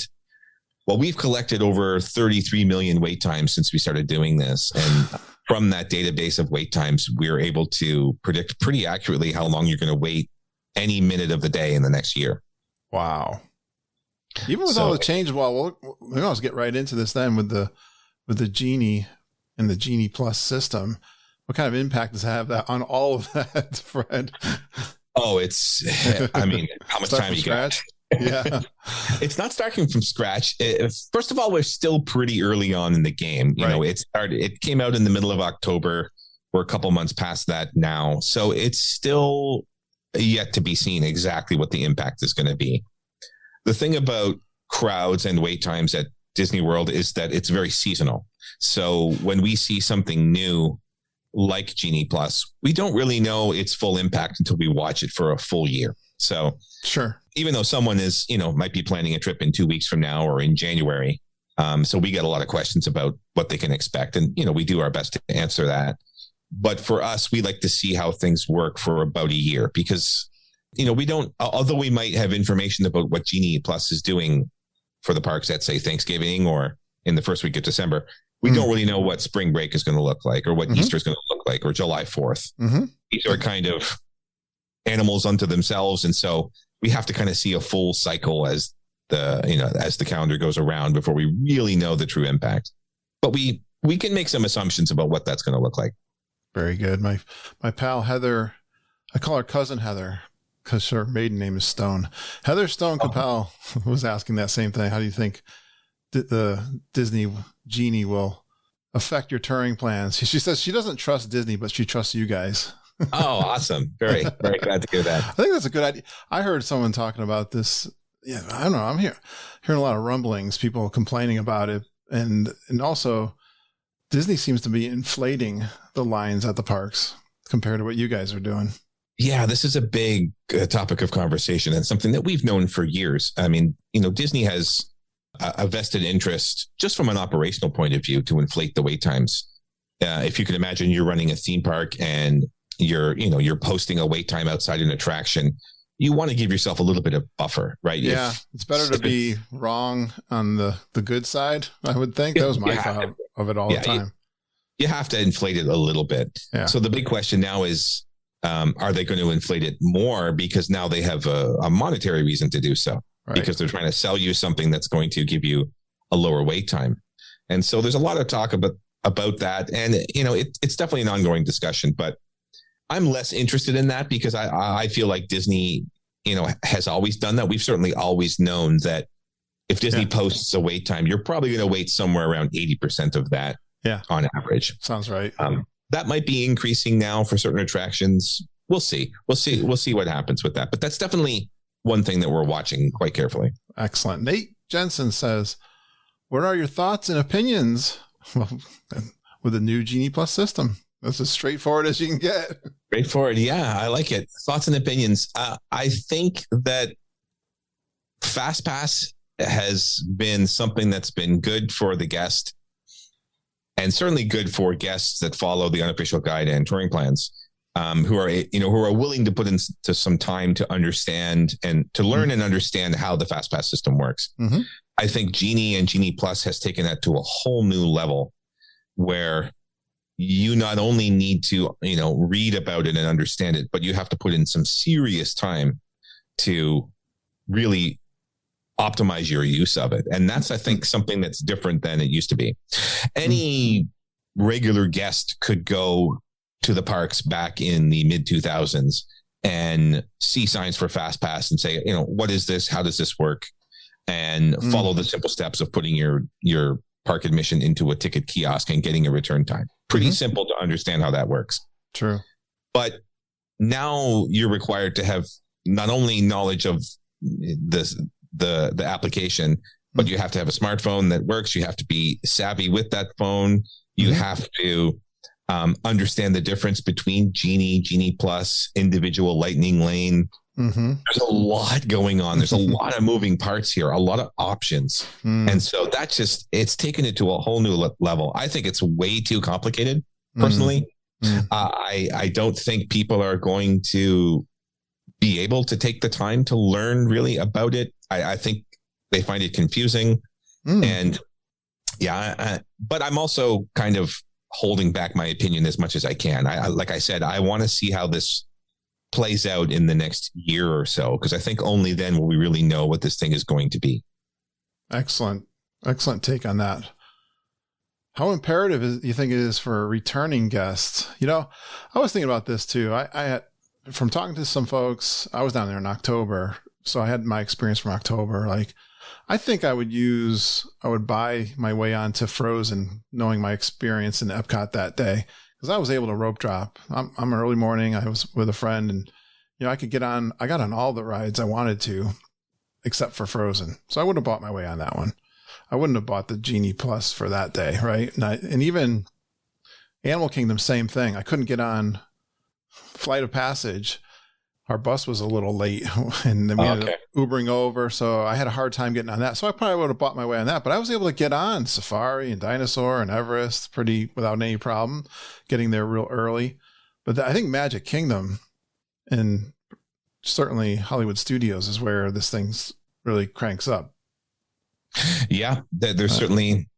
Well, we've collected over 33 million wait times since we started doing this. And from that database of wait times, we're able to predict pretty accurately how long you're going to wait any minute of the day in the next year. Wow. Even with all the changes, well, we must get right into this then with the Genie and the Genie Plus system. What kind of impact does it have that on all of that, Fred? Oh, I mean, how much time you got? Yeah. It's not starting from scratch. First of all, we're still pretty early on in the game. You know, it came out in the middle of October. We're a couple months past that now. So it's still yet to be seen exactly what the impact is going to be. The thing about crowds and wait times at Disney World is that it's very seasonal. So when we see something new like Genie Plus, we don't really know its full impact until we watch it for a full year. So sure, even though someone is, might be planning a trip in 2 weeks from now or in January. So we get a lot of questions about what they can expect. And, we do our best to answer that. But for us, we like to see how things work for about a year because, we don't, although we might have information about what Genie Plus is doing for the parks at, say, Thanksgiving or in the first week of December, we don't really know what spring break is going to look like or what Easter is going to look like or July 4th. These are kind of animals unto themselves. And so we have to kind of see a full cycle as the calendar goes around before we really know the true impact. But we can make some assumptions about what that's going to look like. Very good. My pal Heather, I call her cousin Heather because her maiden name is Stone. Heather Stone Capel was asking that same thing. How do you think the Disney Genie will affect your touring plans? She says she doesn't trust Disney, but she trusts you guys. Oh, awesome. Very, very glad to hear that. I think that's a good idea. I heard someone talking about this. Yeah, I don't know. I'm hearing a lot of rumblings, people complaining about it. And also Disney seems to be inflating the lines at the parks compared to what you guys are doing. Yeah, this is a big topic of conversation and something that we've known for years. I mean, Disney has a vested interest just from an operational point of view to inflate the wait times. If you can imagine you're running a theme park and you're posting a wait time outside an attraction, you want to give yourself a little bit of buffer, right? Yeah, it's better to be wrong on the good side, I would think. That was my thought of it all the time. You have to inflate it a little bit. Yeah. So the big question now is, are they going to inflate it more because now they have a monetary reason to do so? Right. Because they're trying to sell you something that's going to give you a lower wait time. And so there's a lot of talk about that. And, it's definitely an ongoing discussion, but I'm less interested in that because I feel like Disney, has always done that. We've certainly always known that if Disney posts a wait time, you're probably going to wait somewhere around 80% of that on average. Sounds right. That might be increasing now for certain attractions. We'll see. We'll see what happens with that. But that's definitely one thing that we're watching quite carefully. Excellent. Nate Jensen says, what are your thoughts and opinions with the new Genie Plus system? That's as straightforward as you can get. Straightforward. Yeah, I like it. Thoughts and opinions. I think that FastPass has been something that's been good for the guest and certainly good for guests that follow the unofficial guide and touring plans, who are willing to put into some time to understand and to learn and understand how the FastPass system works. Mm-hmm. I think Genie and Genie Plus has taken that to a whole new level where you not only need to, read about it and understand it, but you have to put in some serious time to really optimize your use of it. And that's, I think, something that's different than it used to be. Any regular guest could go to the parks back in the mid 2000s and see signs for FastPass and say, what is this? How does this work? And follow the simple steps of putting your park admission into a ticket kiosk and getting a return time. Pretty simple to understand how that works. True. But now you're required to have not only knowledge of the application, but you have to have a smartphone that works. You have to be savvy with that phone. You have to understand the difference between Genie Plus, individual Lightning Lane. There's a lot going on. There's a lot of moving parts here, a lot of options. And so it's taken it to a whole new level. I think it's way too complicated personally. I don't think people are going to be able to take the time to learn really about it. I think they find it confusing and but I'm also kind of holding back my opinion as much as I can. Like I said, I want to see how this plays out in the next year or so, because I think only then will we really know what this thing is going to be. Excellent take on that. How imperative do you think it is for returning guests? I was thinking about this too. I had, from talking to some folks, I was down there in October, so I had my experience from October. Like, I think I would buy my way onto Frozen, knowing my experience in Epcot that day, because I was able to rope drop. I'm early morning. I was with a friend, and I could get on. I got on all the rides I wanted to, except for Frozen. So I would have bought my way on that one. I wouldn't have bought the Genie Plus for that day, right? And even Animal Kingdom, same thing. I couldn't get on Flight of Passage. Our bus was a little late, and then we ended up Ubering over, so I had a hard time getting on that. So I probably would have bought my way on that, but I was able to get on Safari and Dinosaur and Everest without any problem, getting there real early. But I think Magic Kingdom and certainly Hollywood Studios is where this thing really cranks up. Yeah, that's certainly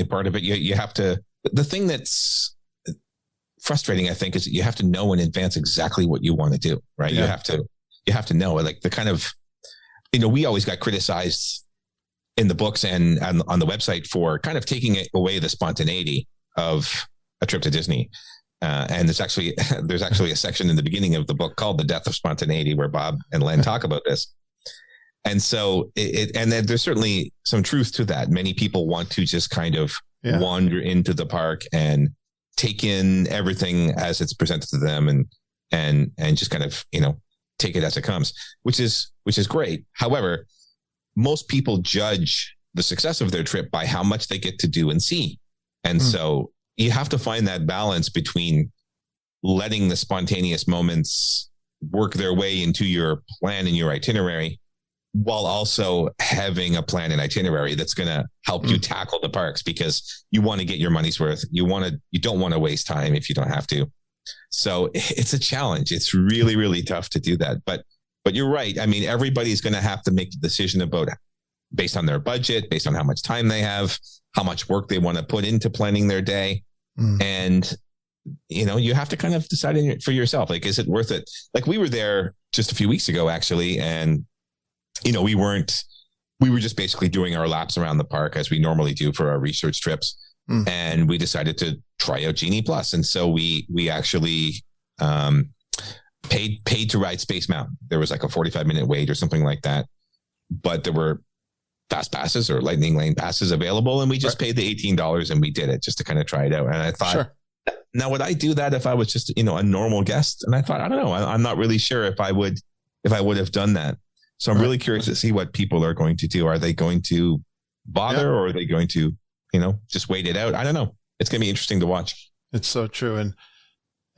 part of it. You have to. The thing that's frustrating, I think, is that you have to know in advance exactly what you want to do, right? Yeah. You have to know, like, the kind of, we always got criticized in the books and on the website for kind of taking away the spontaneity of a trip to Disney. And there's actually a section in the beginning of the book called "The Death of Spontaneity," where Bob and Len talk about this. And so and then there's certainly some truth to that. Many people want to just kind of wander into the park and take in everything as it's presented to them, and just kind of, take it as it comes, which is great. However, most people judge the success of their trip by how much they get to do and see. And so you have to find that balance between letting the spontaneous moments work their way into your plan and your itinerary, while also having a plan and itinerary that's going to help you tackle the parks, because you want to get your money's worth. You don't want to waste time if you don't have to. So it's a challenge. It's really, really tough to do that. But you're right. I mean, everybody's going to have to make the decision about, based on their budget, based on how much time they have, how much work they want to put into planning their day. And, you have to kind of decide for yourself, like, is it worth it? Like, we were there just a few weeks ago, actually, and we were just basically doing our laps around the park as we normally do for our research trips. And we decided to try out Genie Plus. And so we actually paid to ride Space Mountain. There was like a 45-minute wait or something like that, but there were fast passes or lightning lane passes available. And we just paid the $18 and we did it just to kind of try it out. And I thought, now would I do that if I was just, a normal guest? And I thought, I don't know. I'm not really sure if I would have done that. So I'm really curious to see what people are going to do. Are they going to bother, or are they going to, just wait it out? I don't know. It's going to be interesting to watch. It's so true. And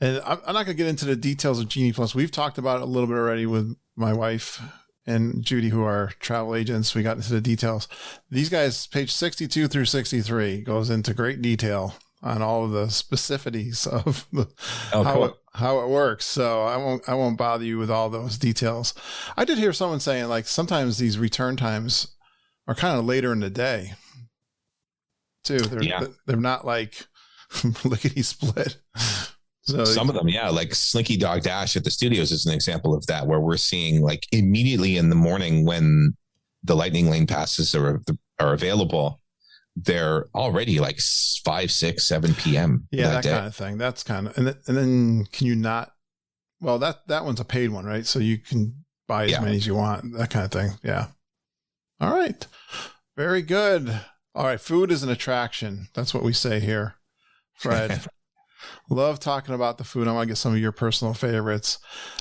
I'm not going to get into the details of Genie Plus. We've talked about it a little bit already with my wife and Judy, who are travel agents. We got into the details. These guys, page 62 through 63, goes into great detail on all of the specificities of how it works. So I won't bother you with all those details. I did hear someone saying, like, sometimes these return times are kind of later in the day too. They're not like lickety split. So some of them, like Slinky Dog Dash at the studios is an example of that, where we're seeing, like, immediately in the morning when the lightning lane passes are available, they're already like 5, 6, 7 p.m. that kind of thing. That's kind of, and then can you not? Well, that one's a paid one, right? So you can buy as many as you want. That kind of thing. Yeah. All right. Very good. All right. Food is an attraction. That's what we say here, Fred. Love talking about the food. I want to get some of your personal favorites.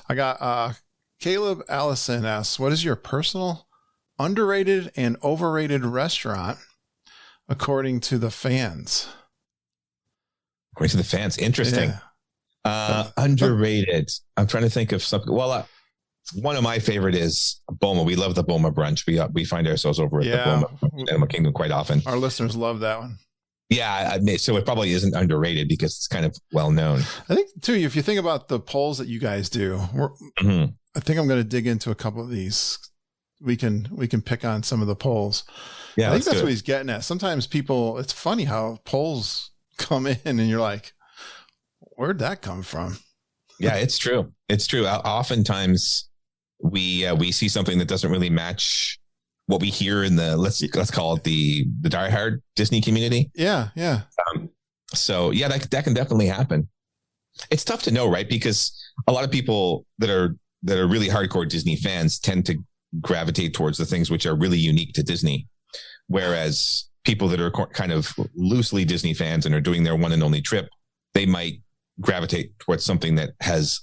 I got Caleb Allison asks, what is your personal underrated and overrated restaurant according to the fans? According to the fans. Interesting. Underrated. I'm trying to think of something. Well, one of my favorite is Boma. We love the Boma brunch. We find ourselves over at the Boma Animal Kingdom quite often. Our listeners love that one. Yeah. So it probably isn't underrated because it's kind of well known. I think too, if you think about the polls that you guys do, I think I'm going to dig into a couple of these. We can pick on some of the polls. Yeah, I think that's what he's getting at. Sometimes people, it's funny how polls come in and you're like, where'd that come from? Yeah, it's true. It's true. Oftentimes we see something that doesn't really match what we hear in the let's call it the diehard Disney community. Yeah. So yeah, that can definitely happen. It's tough to know, right? Because a lot of people that are really hardcore Disney fans tend to gravitate towards the things which are really unique to Disney, whereas people that are kind of loosely Disney fans and are doing their one and only trip, they might gravitate towards something that has,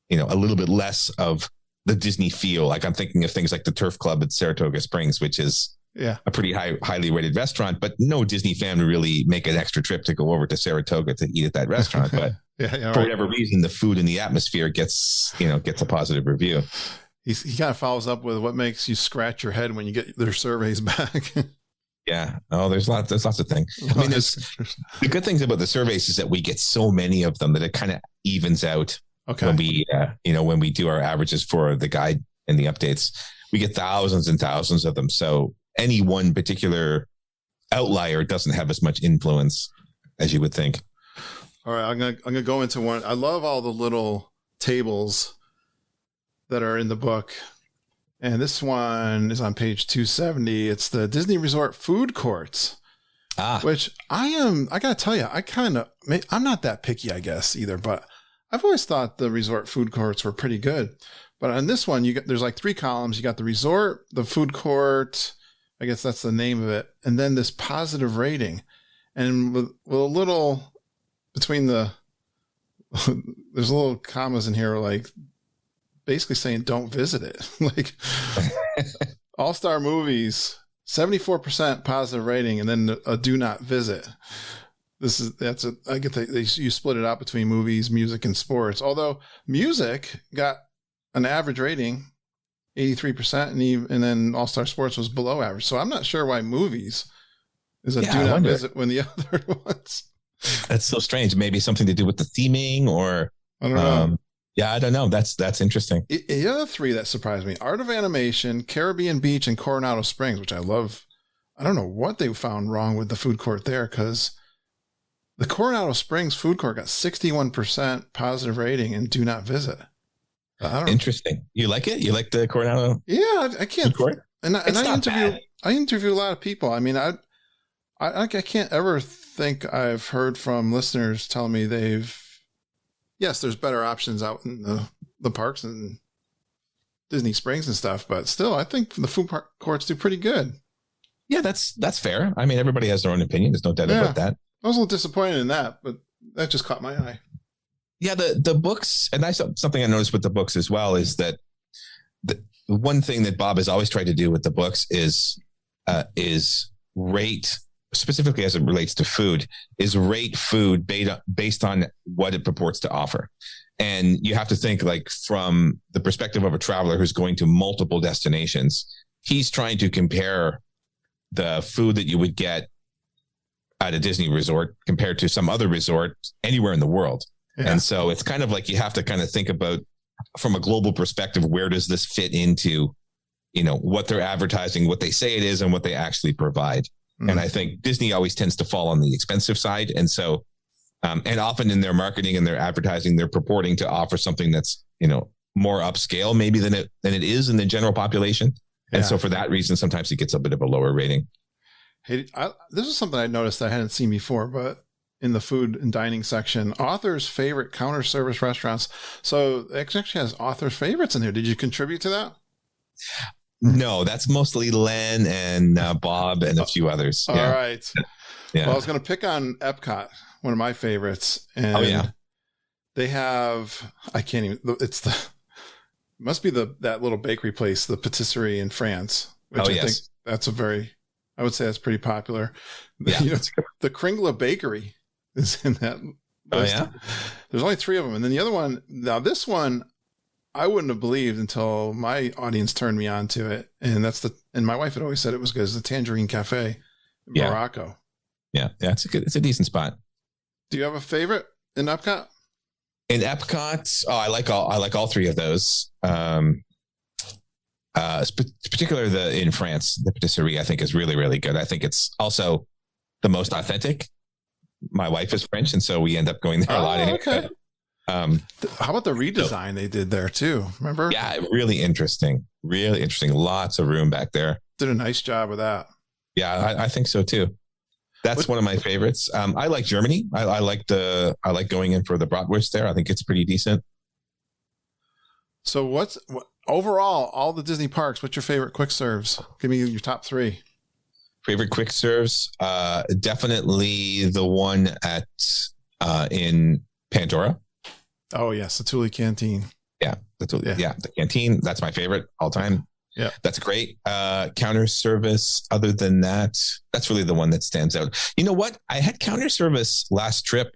a little bit less of the Disney feel. Like I'm thinking of things like the Turf Club at Saratoga Springs, which is a pretty highly rated restaurant, but no Disney fan would really make an extra trip to go over to Saratoga to eat at that restaurant. But for whatever reason, the food and the atmosphere gets a positive review. He kind of follows up with what makes you scratch your head when you get their surveys back. Yeah. Oh, there's lots of things. I mean, the good things about the surveys is that we get so many of them that it kind of evens out. Okay. When we do our averages for the guide and the updates, we get thousands and thousands of them. So any one particular outlier doesn't have as much influence as you would think. All right. I'm gonna go into one. I love all the little tables that are in the book. And this one is on page 270. It's the Disney Resort food courts, which I got to tell you, I'm not that picky, I guess, either, but I've always thought the resort food courts were pretty good. But on this one, there's like 3 columns. You got the resort, the food court, I guess that's the name of it, and then this positive rating. And with a little between there's a little commas in here, like basically saying don't visit it. Like All-Star Movies, 74% positive rating, and then a do not visit. I get you split it out between movies, music, and sports. Although music got an average rating, 83%, and then All-Star Sports was below average. So I'm not sure why movies is a do not visit when the other ones. That's so strange. Maybe something to do with the theming, or I don't know. Yeah, I don't know. That's interesting. The other 3 that surprised me: Art of Animation, Caribbean Beach, and Coronado Springs, which I love. I don't know what they found wrong with the food court there, because the Coronado Springs food court got 61% positive rating and do not visit. Interesting. You like it? You like the Coronado? Yeah, I can't. Food court? And I interview a lot of people. I mean, I can't ever think I've heard from listeners telling me yes, there's better options out in the parks and Disney Springs and stuff, but still, I think the food courts do pretty good. Yeah, that's fair. I mean, everybody has their own opinion. There's no doubt about that. I was a little disappointed in that, but that just caught my eye. Yeah, the books, and something I noticed with the books as well is that the one thing that Bob has always tried to do with the books is rate, specifically as it relates to food, is rate food based on what it purports to offer. And you have to think, like, from the perspective of a traveler who's going to multiple destinations, he's trying to compare the food that you would get at a Disney resort compared to some other resort anywhere in the world. Yeah. And so it's kind of like you have to kind of think about, from a global perspective, where does this fit into, what they're advertising, what they say it is, and what they actually provide. Mm-hmm. And I think Disney always tends to fall on the expensive side. And so, and often in their marketing and their advertising, they're purporting to offer something that's, more upscale maybe than it is in the general population. Yeah. And so for that reason, sometimes it gets a bit of a lower rating. Hey, this is something I noticed I hadn't seen before, but in the food and dining section, author's favorite counter service restaurants. So it actually has author's favorites in there. Did you contribute to that? No, that's mostly Len and Bob and a few others. All right. Yeah. Well, I was going to pick on Epcot, one of my favorites. And they have, must be that little bakery place, the patisserie in France, which I think that's I would say that's pretty popular. Yeah. The Kringla Bakery is in that list. Oh, yeah? There's only 3 of them. And then the other one, now this one, I wouldn't have believed until my audience turned me on to it. And and my wife had always said it was good. It's the Tangerine Cafe in Morocco. Yeah. It's a decent spot. Do you have a favorite in Epcot? In Epcot, I like all 3 of those. Particularly in France, the patisserie I think is really, really good. I think it's also the most authentic. My wife is French, and so we end up going there a lot. Okay. How about the redesign they did there too? Remember? Yeah, really interesting. Lots of room back there. did a nice job with that. Yeah, I think so too. That's one of my favorites. I like Germany. I like going in for the bratwurst there. I think it's pretty decent. So overall, all the Disney parks, what's your favorite quick serves? Give me your top 3. Favorite quick serves? Definitely the one in Pandora. Oh yes, the Thule Canteen. Yeah, the canteen. That's my favorite all time. Yeah, that's great. Counter service. Other than that, that's really the one that stands out. You know what? I had counter service last trip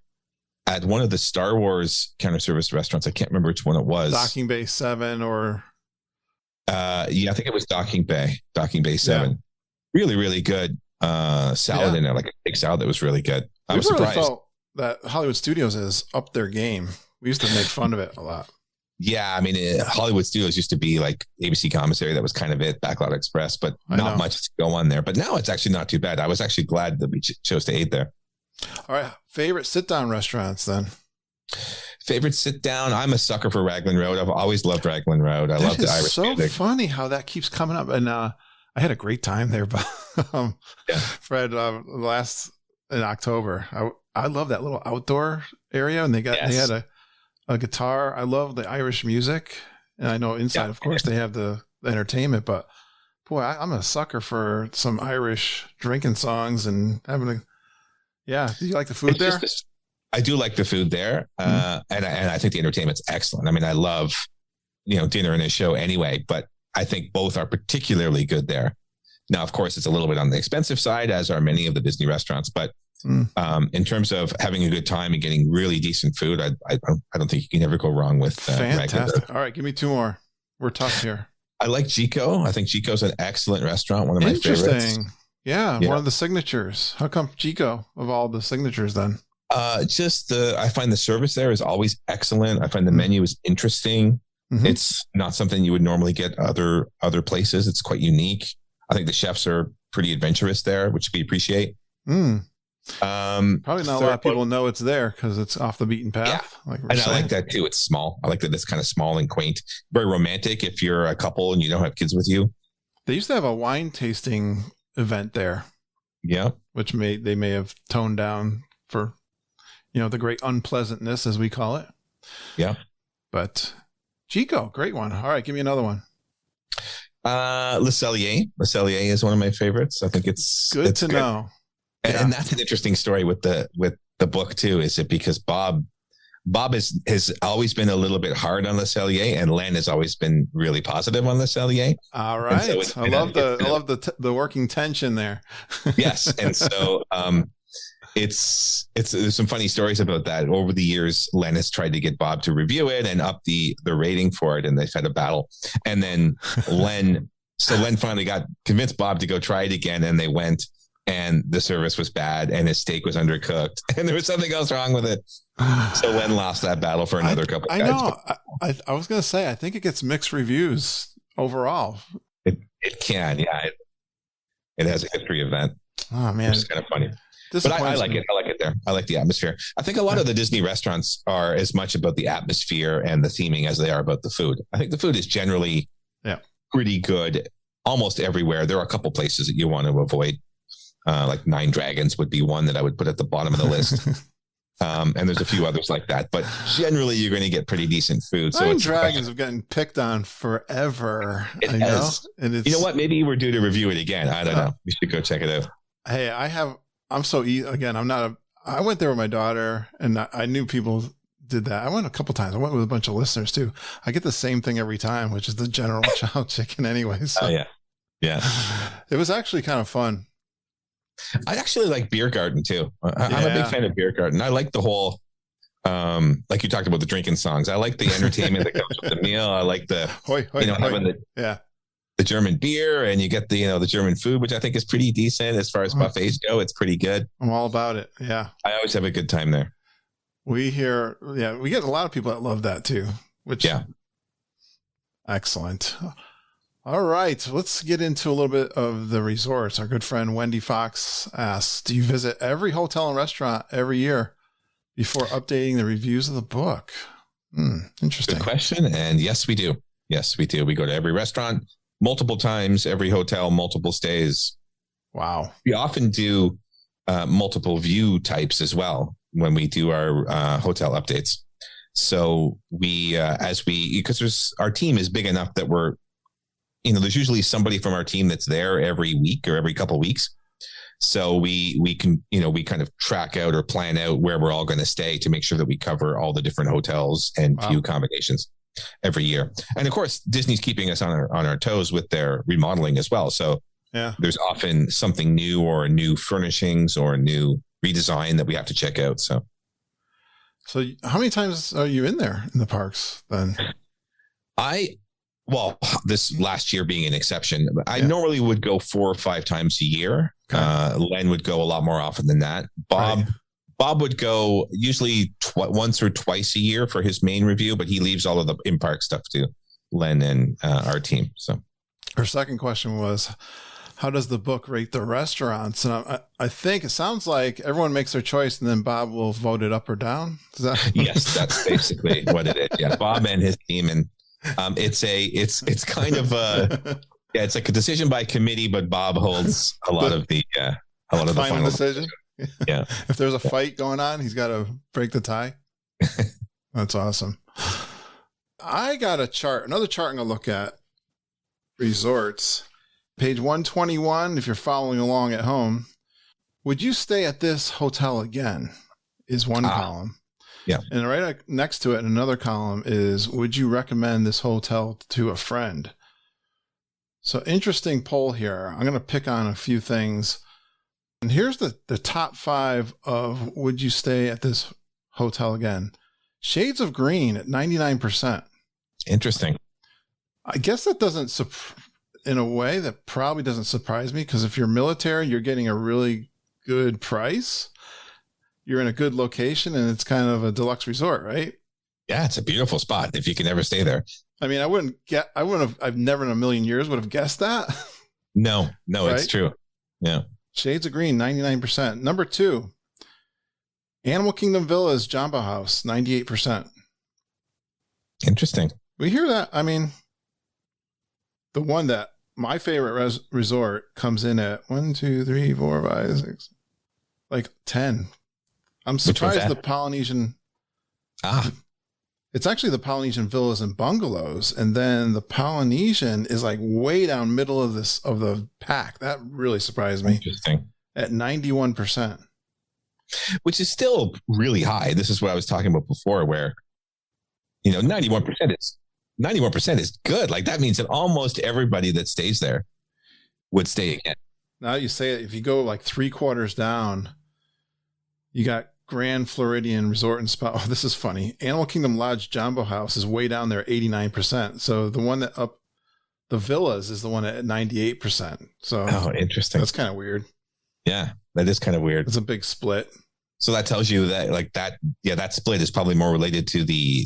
at one of the Star Wars counter service restaurants. I can't remember which one it was. Docking Bay 7 or. I think it was Docking Bay 7. Yeah. Really, really good salad in there, like a big salad that was really good. I was surprised. Really felt that Hollywood Studios has upped their game. We used to make fun of it a lot. Yeah, I mean, Hollywood Studios used to be like ABC Commissary. That was kind of it, Backlot Express, but not much to go on there. But now it's actually not too bad. I was actually glad that we chose to eat there. All right. Favorite sit-down restaurants then? Favorite sit-down? I'm a sucker for Raglan Road. I've always loved Raglan Road. I love the Irish music. It's so funny how that keeps coming up. And I had a great time there. But Fred, in October, I love that little outdoor area. And they had a guitar. I love the Irish music, and I know inside, of course, they have the entertainment. But boy, I'm a sucker for some Irish drinking songs and having a. Yeah, do you like the food there? I do like the food there, and I think the entertainment's excellent. I mean, I love dinner and a show anyway, but I think both are particularly good there. Now, of course, it's a little bit on the expensive side, as are many of the Disney restaurants, but. In terms of having a good time and getting really decent food, I don't think you can ever go wrong with fantastic. All right, give me 2 more. We're tough here. I like Chico. I think Chico's an excellent restaurant. One of my favorites. Yeah, one of the signatures. How come Chico of all the signatures then? I find the service there is always excellent. I find the menu is interesting. Mm-hmm. It's not something you would normally get other places. It's quite unique. I think the chefs are pretty adventurous there, which we appreciate. Probably not a lot of people know it's there because it's off the beaten path. Yeah. And I like that too. It's small. I like that it's kind of small and quaint, very romantic if you're a couple and you don't have kids with you. They used to have a wine tasting event there. Yeah. Which they may have toned down for, the great unpleasantness, as we call it. Yeah. But Chico, great one. All right, give me another one. Le Cellier. Le Cellier is one of my favorites. I think it's good to know. And that's an interesting story with the book too. Is it because Bob has always been a little bit hard on Le Cellier, and Len has always been really positive on Le Cellier. All right, so I love the working tension there. Yes, and so there's some funny stories about that. Over the years, Len has tried to get Bob to review it and up the rating for it, and they've had a battle. And then Len finally got convinced Bob to go try it again, and they went. And the service was bad, and his steak was undercooked, and there was something else wrong with it. So Len lost that battle for another couple of guys. I know. I was going to say, I think it gets mixed reviews overall. It can, yeah. It has a history of that. Oh, man. Which is kind of funny. But I like it. I like it there. I like the atmosphere. I think a lot of the Disney restaurants are as much about the atmosphere and the theming as they are about the food. I think the food is generally pretty good almost everywhere. There are a couple places that you want to avoid. Like Nine Dragons would be one that I would put at the bottom of the list. And there's a few others like that. But generally, you're going to get pretty decent food. Nine Dragons have gotten picked on forever. It has. And you know what? Maybe we're due to review it again. I don't know. We should go check it out. Hey, I went there with my daughter, and I knew people did that. I went a couple times. I went with a bunch of listeners, too. I get the same thing every time, which is the General Chow chicken anyway. So. Oh, yeah. Yeah. It was actually kind of fun. I actually like Beer Garden too. I'm a big fan of Beer Garden. I like the whole, like you talked about the drinking songs. I like the entertainment that comes with the meal. I like the, having the German beer, and you get the German food, which I think is pretty decent as far as buffets go. It's pretty good. I'm all about it. Yeah. I always have a good time there. We get a lot of people that love that too, excellent. All right, let's get into a little bit of the resorts. Our good friend Wendy Fox asks, do you visit every hotel and restaurant every year before updating the reviews of the book? Interesting. Good question. And yes, we do. Yes, we do. We go to every restaurant. multiple times, every hotel, multiple stays. Wow. We often do multiple view types as well when we do our hotel updates. So because our team is big enough that there's usually somebody from our team that's there every week or every couple of weeks. So we can, we kind of track out or plan out where we're all going to stay to make sure that we cover all the different hotels and view combinations every year. And of course, Disney's keeping us on our toes with their remodeling as well. So there's often something new or new furnishings or a new redesign that we have to check out. So how many times are you in there in the parks then? This last year being an exception, I normally would go 4 or 5 times a year. Okay. Len would go a lot more often than that. Bob would go usually once or twice a year for his main review, but he leaves all of the in-park stuff to Len and our team. So her second question was, how does the book rate the restaurants? And I think it sounds like everyone makes their choice and then Bob will vote it up or down. Yes, that's basically what it is. Yeah, Bob and his team. And it's kind of it's like a decision by committee, but Bob holds a lot of the final decision. Yeah. If there's a fight going on, he's got to break the tie. That's awesome. I got another chart I'm going to look at. Resorts. Page 121, if you're following along at home. Would you stay at this hotel again? Is one column. Yeah. And right next to it, another column is, would you recommend this hotel to a friend? So interesting poll here. I'm going to pick on a few things. And here's the top 5 of would you stay at this hotel again? Shades of Green at 99%. Interesting. I guess that doesn't, in a way, that probably doesn't surprise me, because if you're military, you're getting a really good price. You're in a good location and it's kind of a deluxe resort, right? Yeah, it's a beautiful spot if you can ever stay there. I mean, I've never in a million years would have guessed that. No, right? It's true. Yeah. Shades of Green, 99%. Number 2, Animal Kingdom Villas, Jumbo House, 98%. Interesting. We hear that. I mean, the one that my favorite resort comes in at 1, 2, 3, 4, 5, 6, like 10. I'm surprised the Polynesian. It's actually the Polynesian Villas and Bungalows, and then the Polynesian is like way down middle of the pack. That really surprised me. Interesting. At 91%, which is still really high. This is what I was talking about before, where 91% is good. Like that means that almost everybody that stays there would stay again. Now you say it, if you go like 3/4 down, you got Grand Floridian Resort and Spa. Oh, this is funny. Animal Kingdom Lodge Jumbo House is way down there, 89%. So the one the villas is the one at 98%. So interesting. That's kind of weird. Yeah, that is kind of weird. It's a big split. So that tells you that that split is probably more related to the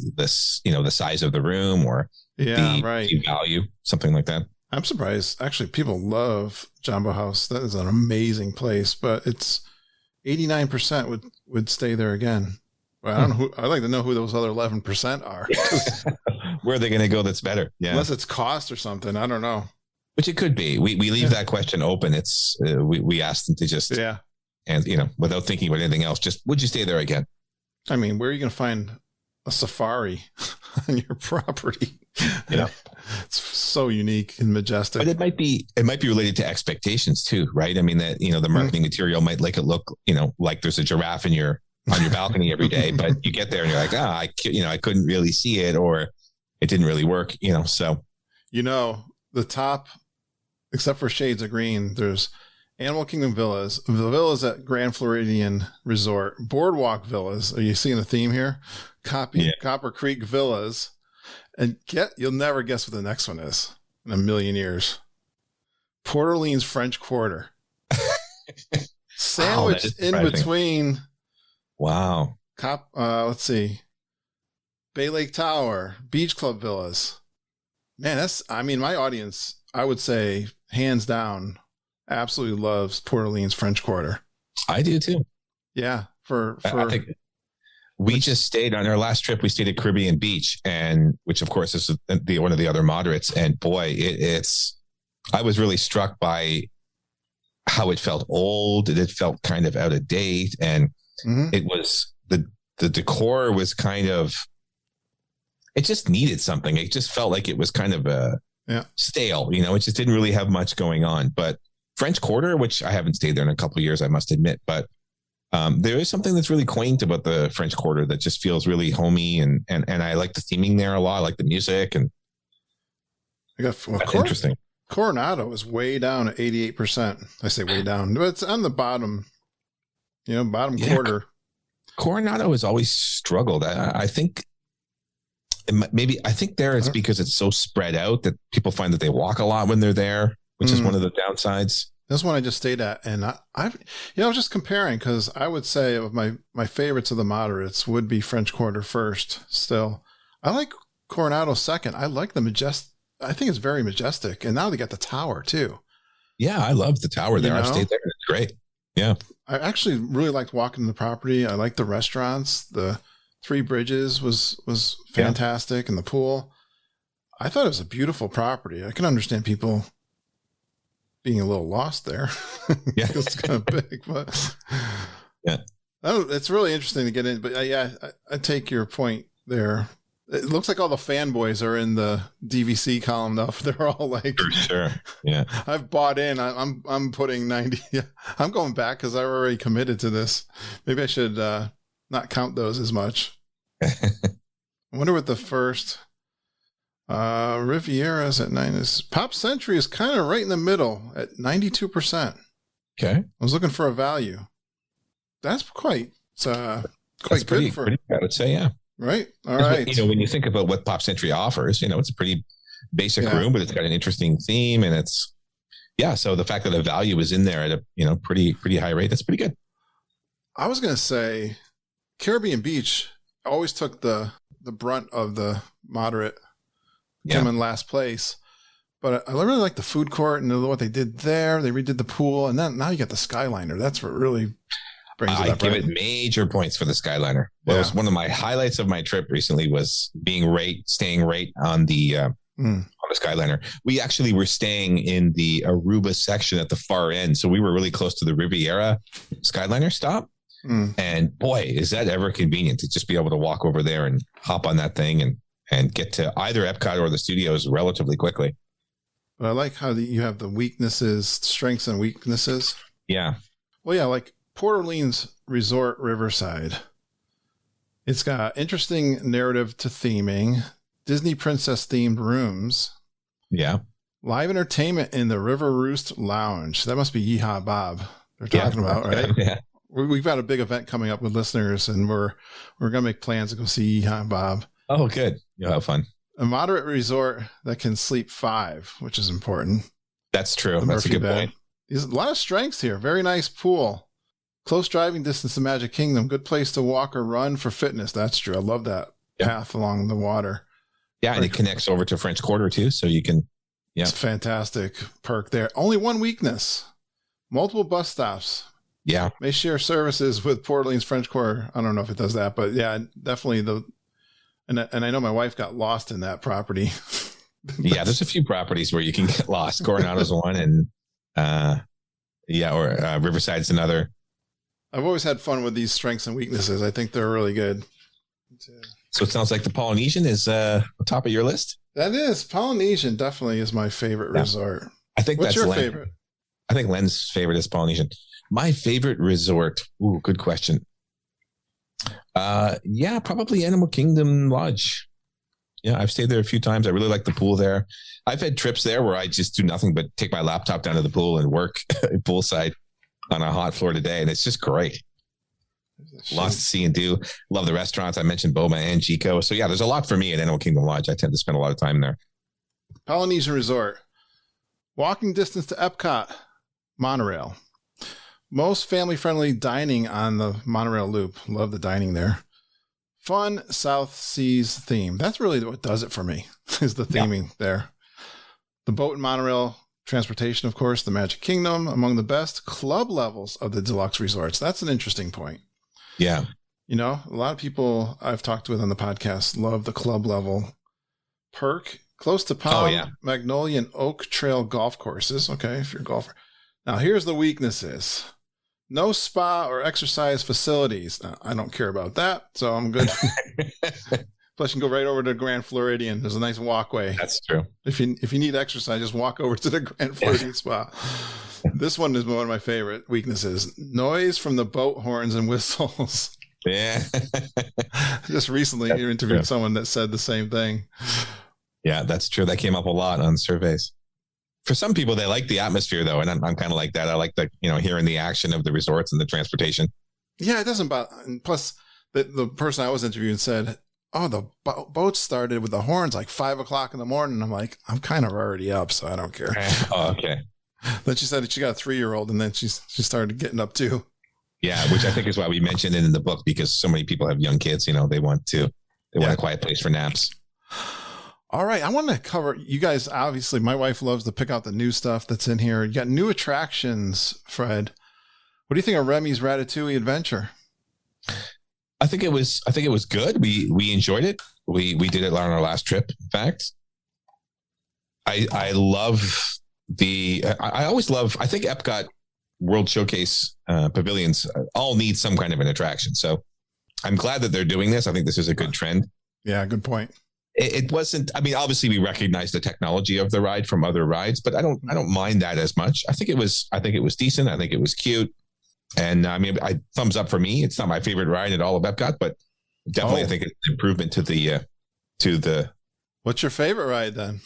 size of the room or the value, something like that. I'm surprised. Actually, people love Jumbo House. That is an amazing place, but it's 89% would stay there again. Well, I don't know I'd like to know who those other 11% are. Where are they going to go that's better? Yeah. Unless it's cost or something. I don't know. Which it could be. We leave that question open. It's we asked them to just and without thinking about anything else, just would you stay there again? I mean, where are you going to find a safari on your property? It's so unique and majestic. But it might be related to expectations too, right? I mean that the marketing material might make it look like there's a giraffe on your balcony every day, but you get there and you're like, I couldn't really see it, or it didn't really work, So the top, except for Shades of Green, there's Animal Kingdom Villas, the villas at Grand Floridian Resort, Boardwalk Villas. Are you seeing the theme here? Copper Creek Villas. And you'll never guess what the next one is in a million years. Port Orleans French Quarter. Sandwiched in between. Wow. Let's see. Bay Lake Tower, Beach Club Villas. Man, my audience, I would say, hands down, absolutely loves Port Orleans French Quarter. I do too. Yeah. We just stayed on our last trip. We stayed at Caribbean Beach, which of course is one of the other moderates. And boy, it's I was really struck by how it felt old. It felt kind of out of date. And it was the decor was kind of, it just needed something. It just felt like it was kind of stale, it just didn't really have much going on. But French Quarter, which I haven't stayed there in a couple of years, I must admit, but there is something that's really quaint about the French Quarter that just feels really homey. And I like the theming there a lot. I like the music, and that's interesting. Coronado is way down at 88%. I say way down, but it's on the bottom, quarter. Coronado has always struggled. I think it's because it's so spread out that people find that they walk a lot when they're there, which is one of the downsides. That's one I just stayed at, and I was just comparing, because I would say of my favorites of the moderates would be French Quarter first. Still, I like Coronado second. I like the majestic. I think it's very majestic, and now they got the tower too. Yeah, I love the tower there. I've stayed there. It's great. Yeah, I actually really liked walking the property. I liked the restaurants. The Three Bridges was fantastic, and the pool. I thought it was a beautiful property. I can understand people being a little lost there. Yeah, it's kind of big, but it's really interesting to get in. But I take your point there. It looks like all the fanboys are in the DVC column though. They're all like, for sure. Yeah. I've bought in. I'm putting 90. I'm going back because I already committed to this. Maybe I should not count those as much. I wonder what the first Riviera's at 9 is. Pop Century is kind of right in the middle at 92%. Okay. I was looking for a value. That's quite good pretty, for. Pretty, I would say, yeah. Right. All right. When you think about what Pop Century offers, it's a pretty basic room, but it's got an interesting theme, and it's so the fact that the value is in there at a pretty high rate, that's pretty good. I was going to say Caribbean Beach always took the brunt of the moderate, came in last place, but I really like the food court and what they did there. They redid the pool, and then now you got the Skyliner. That's what really brings it up. I give it major points for the Skyliner. Well, it was one of my highlights of my trip recently was staying right on the Skyliner. We actually were staying in the Aruba section at the far end, so we were really close to the Riviera Skyliner stop. And boy, is that ever convenient to just be able to walk over there and hop on that thing and get to either Epcot or the studios relatively quickly. But I like how you have the weaknesses, strengths and weaknesses. Yeah. Well, yeah, like Port Orleans Resort Riverside. It's got interesting narrative to theming, Disney princess themed rooms. Yeah. Live entertainment in the River Roost Lounge. That must be Yeehaw Bob they're talking about, right? Yeah. We've got a big event coming up with listeners, and we're going to make plans to go see Yeehaw Bob. Oh, good. You'll have fun. A moderate resort that can sleep 5, which is important. That's true. That's a good point. There's a lot of strengths here. Very nice pool. Close driving distance to Magic Kingdom. Good place to walk or run for fitness. That's true. I love that path along the water. Yeah, and it connects over to French Quarter too, so you can. Yeah, it's a fantastic perk there. Only one weakness: multiple bus stops. Yeah, may share services with Port Orleans French Quarter. I don't know if it does that, but yeah, definitely And I know my wife got lost in that property. Yeah, there's a few properties where you can get lost. Coronado's one, and Riverside's another. I've always had fun with these strengths and weaknesses. I think they're really good. So it sounds like the Polynesian is on top of your list? That is. Polynesian definitely is my favorite resort. I think What's that's your favorite? I think Len's favorite is Polynesian. My favorite resort. Ooh, good question. Probably Animal Kingdom Lodge. Yeah, I've stayed there a few times. I really like the pool there. I've had trips there where I just do nothing but take my laptop down to the pool and work poolside on a hot Florida day, and it's just great. Lots to see and do. Love the restaurants. I mentioned Boma and Chico. So yeah, there's a lot for me at Animal Kingdom Lodge. I tend to spend a lot of time there. Polynesian Resort. Walking distance to Epcot. Monorail. Most family-friendly dining on the monorail loop. Love the dining there. Fun South Seas theme. That's really what does it for me, is the theming there. The boat and monorail transportation, of course, the Magic Kingdom, among the best club levels of the deluxe resorts. That's an interesting point. Yeah. You know, a lot of people I've talked with on the podcast love the club level perk. Close to Palm, Magnolia, and Oak Trail golf courses. Okay, if you're a golfer. Now, here's the weaknesses. No spa or exercise facilities. Now, I don't care about that, so I'm good. Plus, you can go right over to Grand Floridian. There's a nice walkway. That's true. If you need exercise, just walk over to the Grand Floridian Spa. This one is one of my favorite weaknesses. Noise from the boat horns and whistles. Yeah. Just recently, you interviewed someone that said the same thing. Yeah, that's true. That came up a lot on surveys. For some people, they like the atmosphere, though, and I'm kind of like that. I like hearing the action of the resorts and the transportation. Yeah, it doesn't bother. And plus, the person I was interviewing said, "Oh, the boat started with the horns like 5 o'clock in the morning." I'm like, I'm kind of already up, so I don't care. Oh, okay. Then she said that she got a 3-year-old, and then she started getting up too. Yeah, which I think is why we mentioned it in the book, because so many people have young kids. They want a quiet place for naps. All right, I want to cover, you guys, obviously, my wife loves to pick out the new stuff that's in here. You got new attractions, Fred. What do you think of Remy's Ratatouille Adventure? I think it was good. We enjoyed it. We did it on our last trip, in fact. I love I think Epcot World Showcase pavilions all need some kind of an attraction. So I'm glad that they're doing this. I think this is a good trend. Yeah, good point. It wasn't, I mean, obviously we recognize the technology of the ride from other rides, but I don't mind that as much. I think it was decent. I think it was cute. And I mean, thumbs up for me. It's not my favorite ride at all of Epcot, but definitely I think it's an improvement to the. What's your favorite ride then?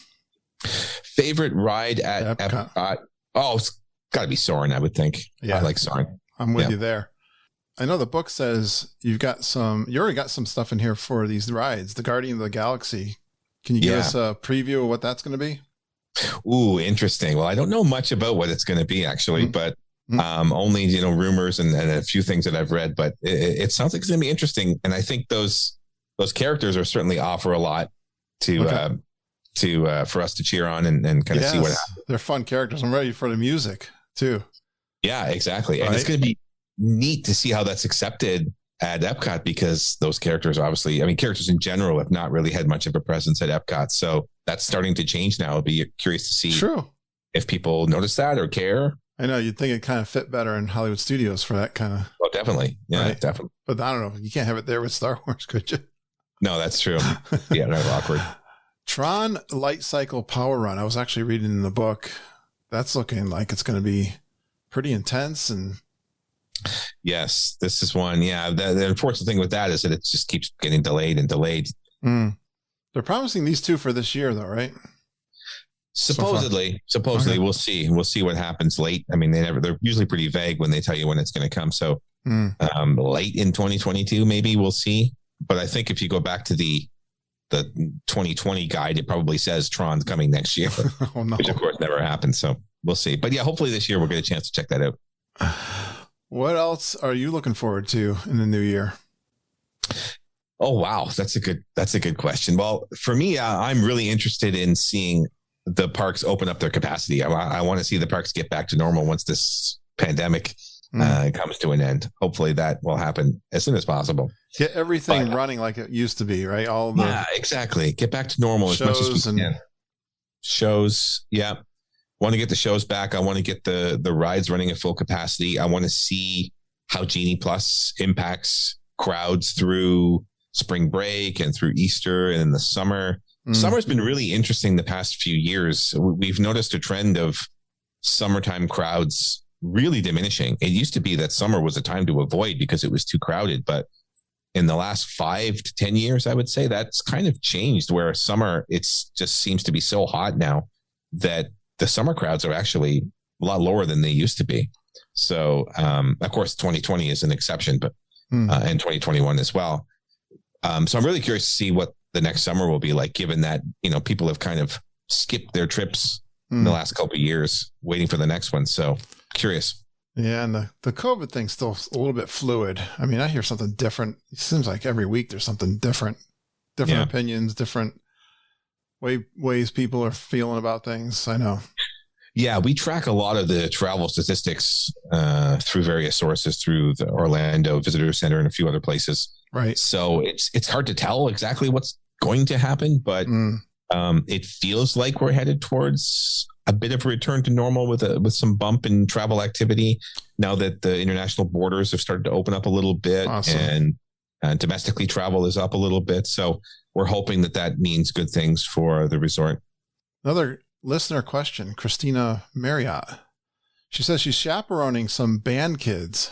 Favorite ride at Epcot? Oh, it's got to be Soarin', I would think. Yeah. I like Soarin'. I'm with you there. I know the book says you already got some stuff in here for these rides, the Guardian of the Galaxy. Can you give us a preview of what that's going to be? Ooh, interesting. Well, I don't know much about what it's going to be actually, but only, rumors and a few things that I've read, but it sounds like it's going to be interesting. And I think those characters are certainly offer a lot to for us to cheer on and kind of see what happens. They're fun characters. I'm ready for the music too. Yeah, exactly. And it's going to be neat to see how that's accepted at Epcot, because those characters obviously, characters in general have not really had much of a presence at Epcot. So that's starting to change now. I'll be curious to see if people notice that or care. I know you'd think it kind of fit better in Hollywood Studios for that kind of. Oh, definitely. Yeah, definitely. But I don't know. You can't have it there with Star Wars, could you? No, that's true. Yeah, that's awkward. Tron Light Cycle Power Run. I was actually reading in the book. That's looking like it's going to be pretty intense. And yes, this is one. Yeah. The unfortunate thing with that is that it just keeps getting delayed and delayed. They're promising these two for this year though, right? Supposedly, okay. We'll see what happens late. I mean, they're usually pretty vague when they tell you when it's going to come. So late in 2022, maybe we'll see. But I think if you go back to the 2020 guide, it probably says Tron's coming next year, oh, no. Which of course never happened. So we'll see. But yeah, hopefully this year we'll get a chance to check that out. What else are you looking forward to in the new year? Oh, wow. That's a good question. Well, for me, I'm really interested in seeing the parks open up their capacity. I want to see the parks get back to normal once this pandemic comes to an end. Hopefully that will happen as soon as possible. Get everything running like it used to be, right? Yeah, exactly. Get back to normal as much as we can. Shows, yeah. Want to get the shows back. I want to get the rides running at full capacity. I want to see how Genie Plus impacts crowds through spring break and through Easter and in the summer. Summer's been really interesting the past few years. We've noticed a trend of summertime crowds really diminishing. It used to be that summer was a time to avoid because it was too crowded. But in the last 5 to 10 years, I would say that's kind of changed, where summer, it's just seems to be so hot now that the summer crowds are actually a lot lower than they used to be. So, of course, 2020 is an exception, but and 2021 as well. So I'm really curious to see what the next summer will be like, given that, people have kind of skipped their trips in the last couple of years waiting for the next one. So curious. Yeah. And the COVID thing's still a little bit fluid. I mean, I hear something different. It seems like every week there's something different opinions, different ways people are feeling about things. I know. Yeah, we track a lot of the travel statistics through various sources, through the Orlando Visitor Center and a few other places. Right. So it's hard to tell exactly what's going to happen, but It feels like we're headed towards a bit of a return to normal with some bump in travel activity now that the international borders have started to open up a little bit. Awesome. And domestically travel is up a little bit. So we're hoping that means good things for the resort. Another listener question, Christina Marriott. She says she's chaperoning some band kids.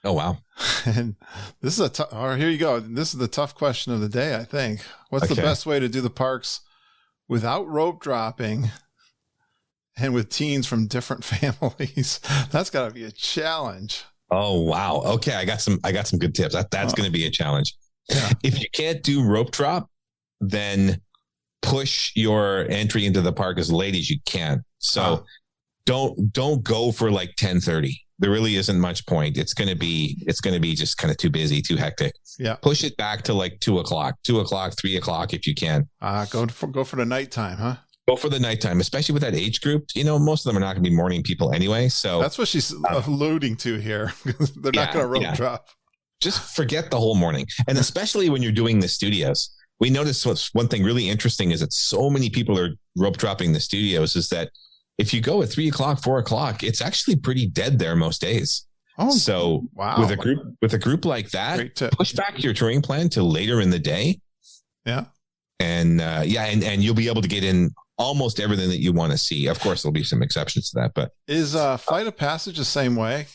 Oh, wow. And this is here you go. This is the tough question of the day, I think. What's the best way to do the parks without rope dropping and with teens from different families? That's got to be a challenge. Oh, wow. Okay. I got some good tips. That's going to be a challenge. Yeah. If you can't do rope drop, then push your entry into the park as late as you can. So don't go for like 10:30. There really isn't much point. It's going to be just kind of too busy, too hectic. Yeah. Push it back to like 2:00, 3:00 if you can. Go for the nighttime, huh? Go for the nighttime, especially with that age group. Most of them are not going to be morning people anyway. So that's what she's alluding to here. They're not going to rope drop. Just forget the whole morning. And especially when you're doing the studios, we noticed one thing really interesting is that so many people are rope dropping the studios is that if you go at 3:00, 4:00, it's actually pretty dead there most days. Oh, so wow. With a group like that, push back your touring plan to later in the day. Yeah. And and you'll be able to get in almost everything that you want to see. Of course, there'll be some exceptions to that, but is Flight of Passage the same way?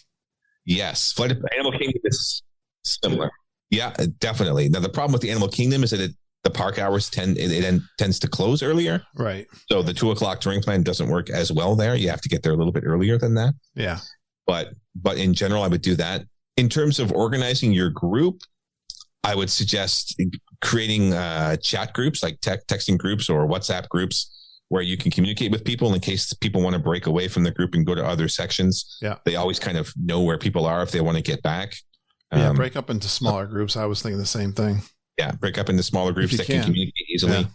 Yes. Flight of Animal Kingdom is similar. Yeah, definitely. Now the problem with the Animal Kingdom is that the park hours tends to close earlier. Right. So the 2:00 touring plan doesn't work as well there. You have to get there a little bit earlier than that. Yeah. But in general, I would do that. In terms of organizing your group, I would suggest creating chat groups like texting groups or WhatsApp groups where you can communicate with people in case people want to break away from the group and go to other sections. Yeah. They always kind of know where people are if they want to get back. Yeah. Break up into smaller groups. I was thinking the same thing. Yeah, break up into smaller groups that can communicate easily. Yeah.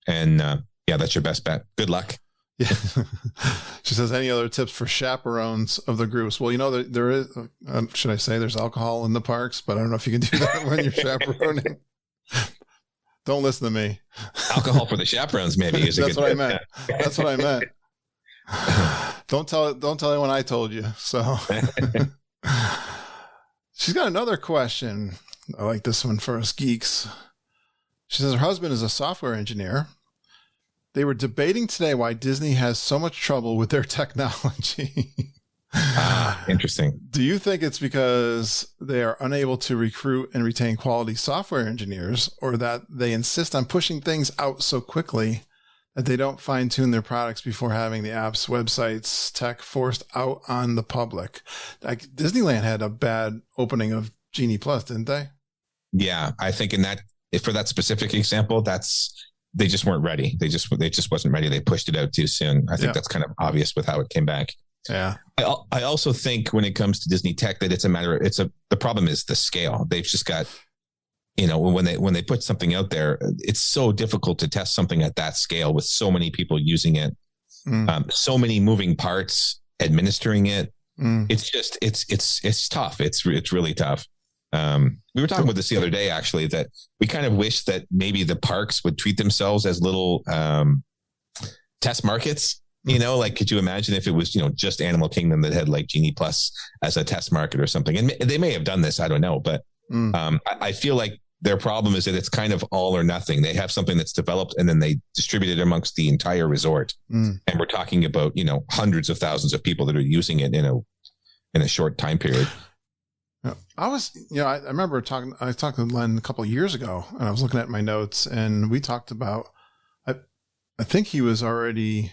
And that's your best bet. Good luck. Yeah. She says, any other tips for chaperones of the groups? Well, there is, should I say there's alcohol in the parks, but I don't know if you can do that when you're chaperoning. Don't listen to me. Alcohol for the chaperones, maybe. That's what I meant. That's what I meant. Don't tell anyone I told you. So she's got another question. I like this one for us geeks. She says her husband is a software engineer. They were debating today why Disney has so much trouble with their technology. Interesting. Do you think it's because they are unable to recruit and retain quality software engineers, or that they insist on pushing things out so quickly that they don't fine-tune their products before having the apps, websites, tech forced out on the public? Like Disneyland had a bad opening of Genie Plus, didn't they? Yeah, I think for that specific example, they just weren't ready. They just wasn't ready. They pushed it out too soon. I think that's kind of obvious with how it came back. Yeah. I also think when it comes to Disney tech that the problem is the scale. They've just got, when they put something out there, it's so difficult to test something at that scale with so many people using it, so many moving parts, administering it. It's just, it's tough. It's really tough. We were talking about this the other day, actually, that we kind of wish that maybe the parks would treat themselves as little test markets. Could you imagine if it was, just Animal Kingdom that had like Genie Plus as a test market or something? And they may have done this. I don't know. But I feel like their problem is that it's kind of all or nothing. They have something that's developed and then they distribute it amongst the entire resort. And we're talking about, hundreds of thousands of people that are using it in a short time period. I was, I remember I talked to Len a couple of years ago, and I was looking at my notes, and we talked about, I think he was already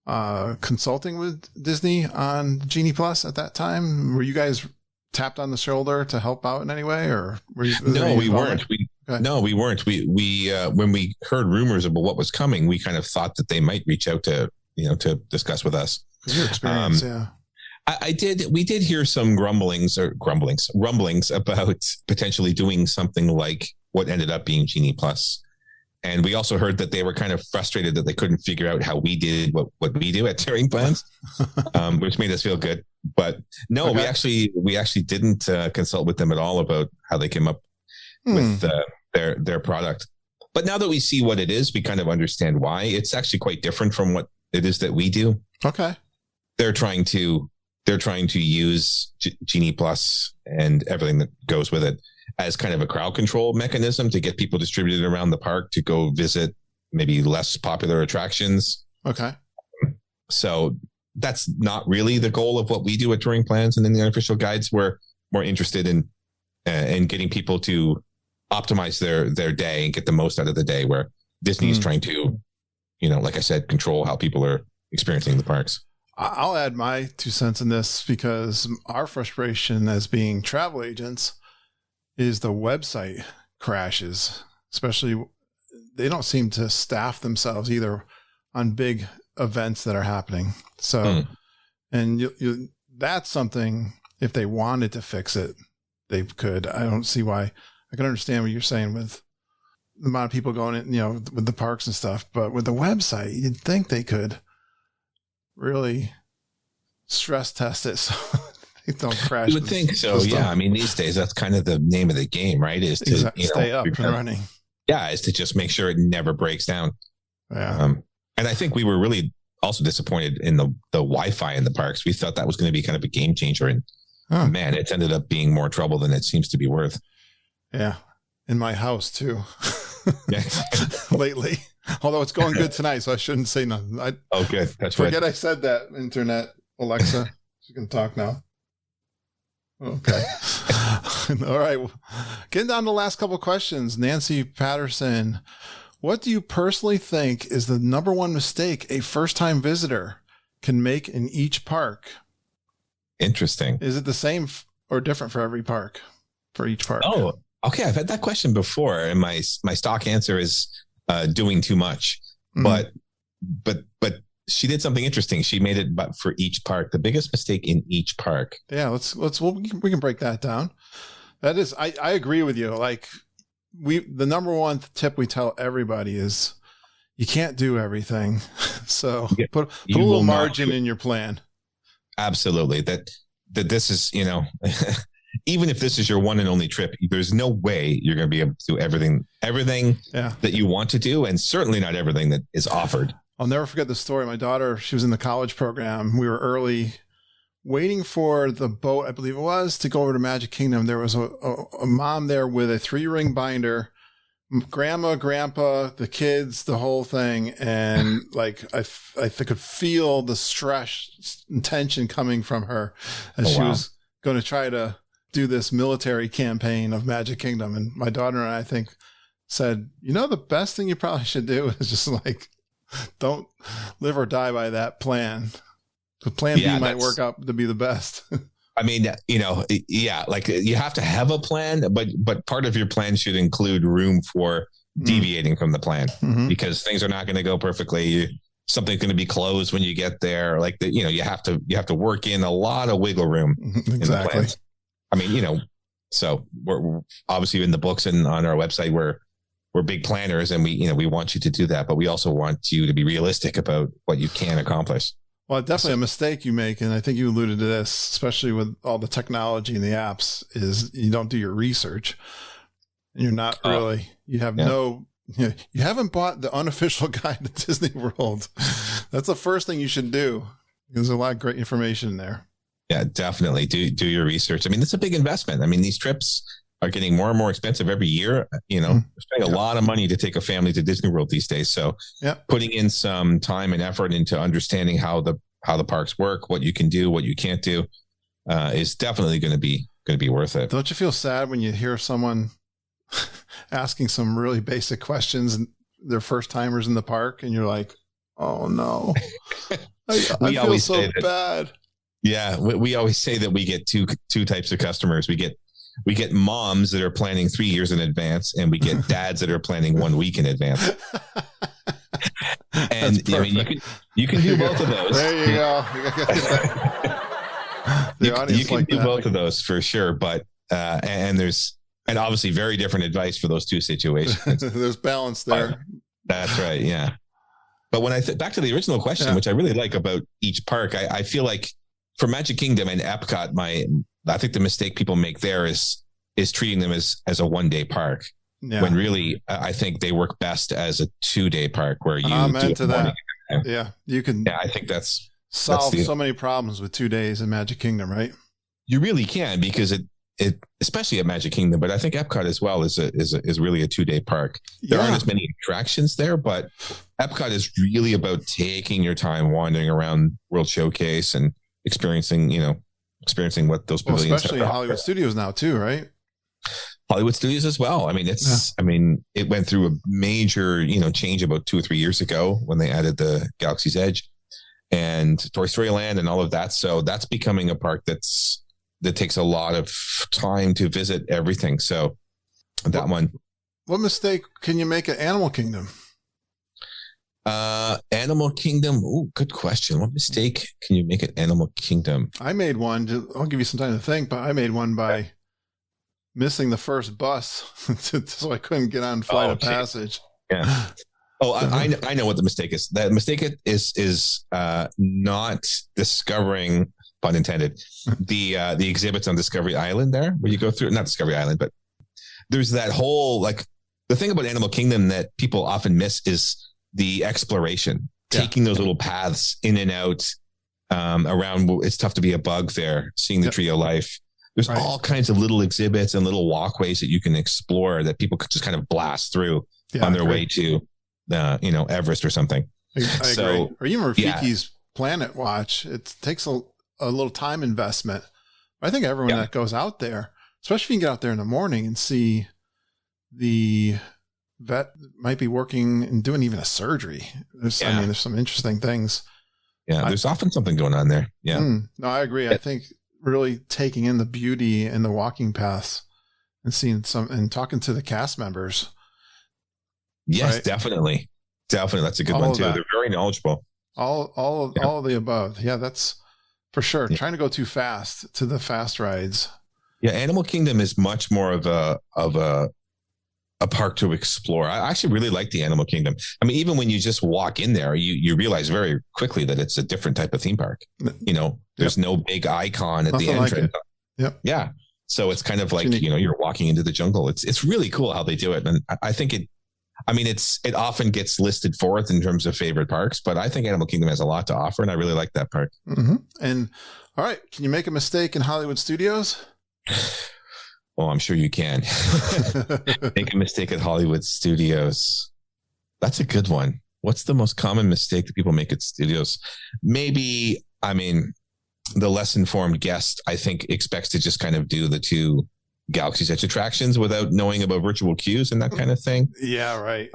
consulting with Disney on Genie Plus at that time. Were you guys tapped on the shoulder to help out in any way, or No, we weren't. No, we weren't. We when we heard rumors about what was coming, we kind of thought that they might reach out to discuss with us. Your experience, yeah. We did hear some rumblings about potentially doing something like what ended up being Genie Plus. And we also heard that they were kind of frustrated that they couldn't figure out how we did what we do at Touring Plans, which made us feel good. But no, okay. we actually didn't consult with them at all about how they came up with their product. But now that we see what it is, we kind of understand why. It's actually quite different from what it is that we do. Okay. They're trying to use Genie Plus and everything that goes with it as kind of a crowd control mechanism to get people distributed around the park to go visit maybe less popular attractions. Okay. So that's not really the goal of what we do at Touring Plans and in the Unofficial Guides. We're more interested in getting people to optimize their day and get the most out of the day, where Disney's trying to, like I said, control how people are experiencing the parks. I'll add my 2 cents in this, because our frustration as being travel agents is the website crashes, especially they don't seem to staff themselves either on big events that are happening. So, and that's something, if they wanted to fix it, they could. I don't see why. I can understand what you're saying with the amount of people going in, with the parks and stuff, but with the website, you'd think they could really stress test it so they don't crash. You would think so. Yeah. I mean, these days, that's kind of the name of the game, right? Is to stay up and running. Yeah. Is to just make sure it never breaks down. Yeah. And I think we were really also disappointed in the Wi-Fi in the parks. We thought that was going to be kind of a game changer, and man, it's ended up being more trouble than it seems to be worth. Yeah. In my house too. Yeah. Lately. Although it's going good tonight, so I shouldn't say nothing. Good. That's forget I said that. Internet, Alexa. She can talk now. Okay. All right. Getting down to the last couple of questions. Nancy Patterson, what do you personally think is the number one mistake a first-time visitor can make in each park? Interesting. Is it the same or different for every park? For each park? Oh, okay. I've had that question before, and my stock answer is doing too much. But she did something interesting. She made it, but for each park, the biggest mistake in each park. Yeah, we can break that down. That is, I agree with you. Like the number one tip we tell everybody is you can't do everything. So put a little margin in your plan. Absolutely. That this is, even if this is your one and only trip, there's no way you're going to be able to do everything that you want to do, and certainly not everything that is offered. I'll never forget the story. My daughter, she was in the college program. We were early waiting for the boat, I believe it was, to go over to Magic Kingdom. There was a mom there with a 3-ring binder, grandma, grandpa, the kids, the whole thing. And like, I could feel the stress and tension coming from her as she was going to try to do this military campaign of Magic Kingdom. And my daughter and I think said, the best thing you probably should do is just like, don't live or die by that plan. The plan B might work out to be the best. I mean, like you have to have a plan, but part of your plan should include room for deviating from the plan, because things are not going to go perfectly. Something's going to be closed when you get there. Like you have to work in a lot of wiggle room. Exactly. In the plans. I mean, so we're obviously in the books and on our website, we're big planners, and we want you to do that, but we also want you to be realistic about what you can accomplish. Well, definitely a mistake you make, and I think you alluded to this, especially with all the technology and the apps, is you don't do your research. And you're not really, you haven't bought the unofficial guide to Disney World. That's the first thing you should do. There's a lot of great information there. Yeah, definitely. Do your research. I mean, it's a big investment. I mean, these trips are getting more and more expensive every year. We're spending a lot of money to take a family to Disney World these days. So putting in some time and effort into understanding how the parks work, what you can do, what you can't do, is definitely going to be worth it. Don't you feel sad when you hear someone asking some really basic questions and they're first timers in the park, and you're like, oh no, I feel so bad. Yeah. We always say that we get two types of customers. We get moms that are planning 3 years in advance, and we get dads that are planning 1 week in advance. And I mean, you can do both of those. There you go. You can do both of those for sure. But, and obviously very different advice for those two situations. There's balance there. That's right. Yeah. But when back to the original question, which I really like about each park, I feel like for Magic Kingdom and Epcot, I think the mistake people make there is treating them as a one-day park. Yeah. When really, I think they work best as a 2-day park where you I'm do into a morning. that. Yeah, you can Yeah, I think that's solve so many problems with 2 days in Magic Kingdom, right? You really can, because it especially at Magic Kingdom, but I think Epcot as well is really a 2-day park. There aren't as many attractions there, but Epcot is really about taking your time wandering around World Showcase and experiencing what those pavilions especially have. Hollywood Studios now too, right? Hollywood Studios as well. I mean, it went through a major, change about 2 or 3 years ago when they added the Galaxy's Edge and Toy Story Land and all of that. So that's becoming a park that takes a lot of time to visit everything. So What mistake can you make at Animal Kingdom? Animal Kingdom. Ooh, good question. What mistake can you make at Animal Kingdom? I made one. I'll give you some time to think, but I made one by missing the first bus, so I couldn't get on Flight of Passage. Yeah. Oh, I know what the mistake is. That mistake is not discovering, pun intended, the exhibits on Discovery Island there, where you go through, not Discovery Island, but there's that whole, the thing about Animal Kingdom that people often miss is the exploration, taking those little paths in and out around. It's tough to be a bug there, seeing the Tree of Life. There's all kinds of little exhibits and little walkways that you can explore that people could just kind of blast through on their way to, Everest or something. I agree. Or even Rafiki's Planet Watch. It takes a little time investment. I think everyone that goes out there, especially if you can get out there in the morning and see the vet might be working and doing even a surgery. There's some interesting things. Yeah, there's often something going on there. Yeah. No, I agree. I think really taking in the beauty and the walking paths and seeing and talking to the cast members. Yes, definitely. That's a good one too. They're very knowledgeable. All of the above. Yeah, that's for sure. Trying to go too fast to the fast rides. Yeah, Animal Kingdom is much more of a park to explore. I actually really like the Animal Kingdom. I mean, even when you just walk in there, you realize very quickly that it's a different type of theme park. There's no big icon at the entrance. Yep. Yeah. So it's kind of like, you're walking into the jungle. It's really cool how they do it. And I think it often gets listed fourth in terms of favorite parks, but I think Animal Kingdom has a lot to offer, and I really like that park. Mm-hmm. And all right, can you make a mistake in Hollywood Studios? Oh, I'm sure you can. Make a mistake at Hollywood Studios. That's a good one. What's the most common mistake that people make at studios? Maybe, the less informed guest, I think, expects to just kind of do the 2 Galaxy's Edge attractions without knowing about virtual queues and that kind of thing. Yeah, right.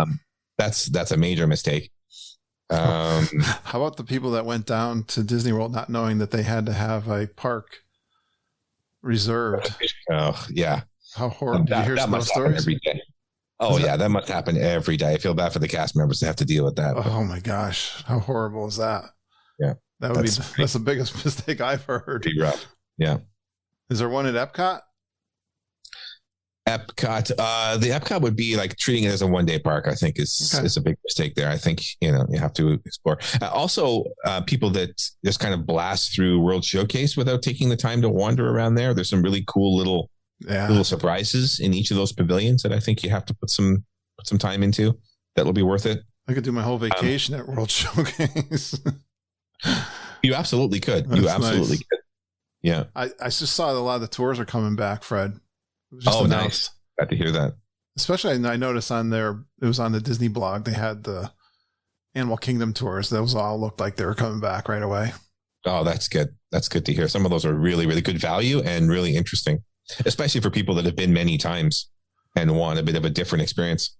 That's a major mistake. How about the people that went down to Disney World not knowing that they had to have a park reserved? Oh, yeah. How horrible. Did you hear some of those stories? Every day. Oh, yeah. That must happen every day. I feel bad for the cast members to have to deal with that. Oh, my gosh. How horrible is that? Yeah. That's the biggest mistake I've heard. Pretty rough. Yeah. Is there one at Epcot? The Epcot would be like treating it as a 1-day park, I think is a big mistake there. I think, you have to explore. Also, people that just kind of blast through World Showcase without taking the time to wander around there. There's some really cool little surprises in each of those pavilions that I think you have to put some time into. That'll be worth it. I could do my whole vacation at World Showcase. You absolutely could. Could. Yeah. I just saw that a lot of the tours are coming back, Fred. Nice. Got to hear that. Especially, I noticed it was on the Disney blog, they had the Animal Kingdom tours. Those all looked like they were coming back right away. Oh, that's good. That's good to hear. Some of those are really, really good value and really interesting, especially for people that have been many times and want a bit of a different experience.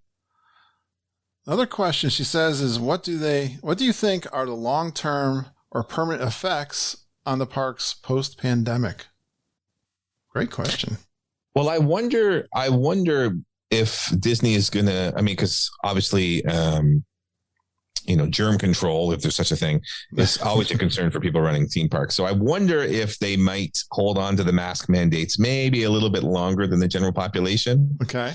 Another question she says is, what do you think are the long-term or permanent effects on the parks post-pandemic? Great question. Well, I wonder if Disney is going to, because obviously, germ control, if there's such a thing, is always a concern for people running theme parks. So I wonder if they might hold on to the mask mandates maybe a little bit longer than the general population. Okay.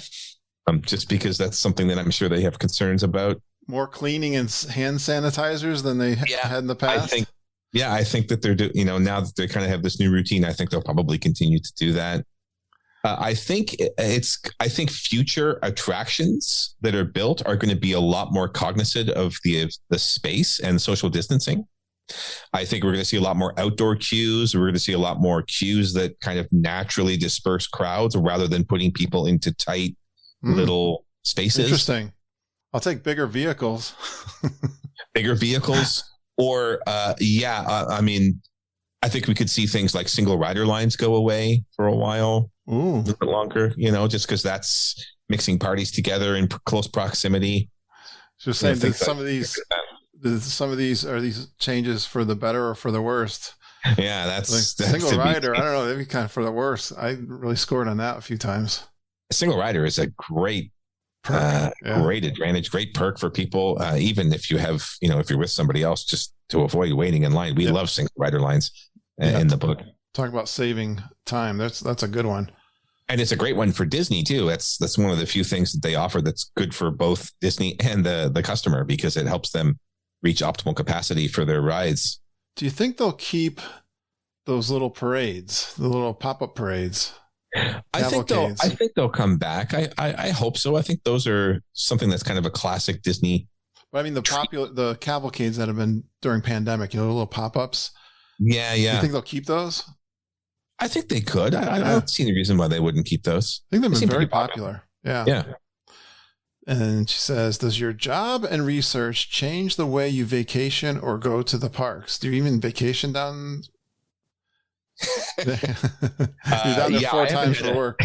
Just because that's something that I'm sure they have concerns about. More cleaning and hand sanitizers than they had in the past? I think that they're now that they kind of have this new routine, I think they'll probably continue to do that. I think future attractions that are built are going to be a lot more cognizant of the space and social distancing. I think we're going to see a lot more outdoor queues. We're going to see a lot more queues that kind of naturally disperse crowds rather than putting people into tight little spaces. Interesting. I'll take bigger vehicles. Bigger vehicles. Or, I mean, I think we could see things like single rider lines go away for a while. Ooh. A little bit longer, just because that's mixing parties together in close proximity. Just saying that some of these are these changes for the better or for the worst. Yeah, that's single rider. I don't know. They'd be kind of for the worst. I really scored on that a few times. A single rider is a great great advantage, great perk for people. Even if you have, if you're with somebody else, just to avoid waiting in line. We love single rider lines in the book. Talk about saving time. That's a good one. And it's a great one for Disney too. That's one of the few things that they offer that's good for both Disney and the customer, because it helps them reach optimal capacity for their rides. Do you think they'll keep those little parades, the little pop-up parades? I think they'll come back. I hope so. I think those are something that's kind of a classic Disney. But I mean, the cavalcades that have been during pandemic, the little pop-ups. Yeah. Do you think they'll keep those? I think they could. I don't see any reason why they wouldn't keep those. I think they've been very popular. Yeah. And she says, does your job and research change the way you vacation or go to the parks? Do you even vacation down? You're down there 4 times for work.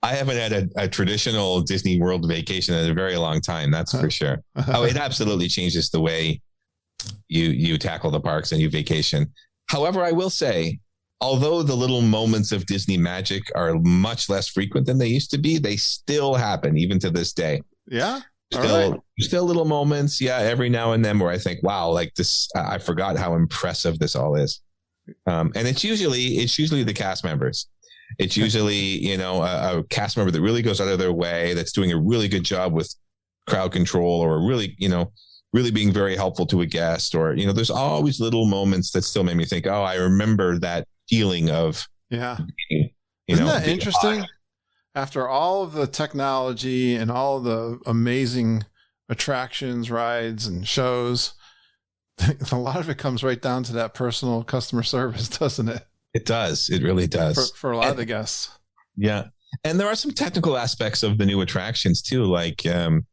I haven't had a traditional Disney World vacation in a very long time. That's for sure. Oh, it absolutely changes the way you tackle the parks and you vacation. However, I will say, although the little moments of Disney magic are much less frequent than they used to be, they still happen even to this day. Yeah. Still little moments. Yeah. Every now and then where I think, wow, like this, I forgot how impressive this all is. And it's usually the cast members. It's usually, a cast member that really goes out of their way, that's doing a really good job with crowd control, or really, really being very helpful to a guest, or, there's always little moments that still make me think, oh, I remember that feeling of, Isn't that interesting? After all of the technology and all of the amazing attractions, rides, and shows, a lot of it comes right down to that personal customer service, doesn't it? It does. It really does. For a lot of the guests. Yeah. And there are some technical aspects of the new attractions too, like Mickey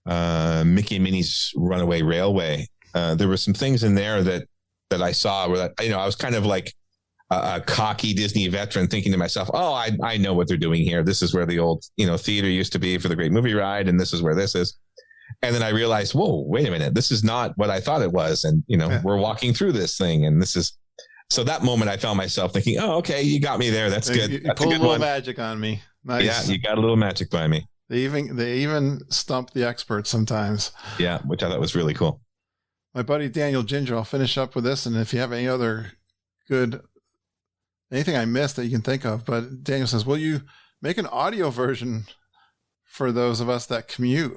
and Minnie's Runaway Railway. There were some things in there that I saw where, I was kind of like a cocky Disney veteran thinking to myself, oh, I know what they're doing here. This is where the old, theater used to be for the Great Movie Ride. And this is where this is. And then I realized, whoa, wait a minute. This is not what I thought it was. And, we're walking through this thing. And this is, so that moment I found myself thinking, oh, okay, you got me there. That's good. You That's pulled a good little one. magic on me. Nice. Yeah, you got a little magic by me. They even stump the experts sometimes. Yeah, which I thought was really cool. My buddy Daniel Ginger, I'll finish up with this. And if you have any other anything I missed that you can think of, but Daniel says, will you make an audio version for those of us that commute?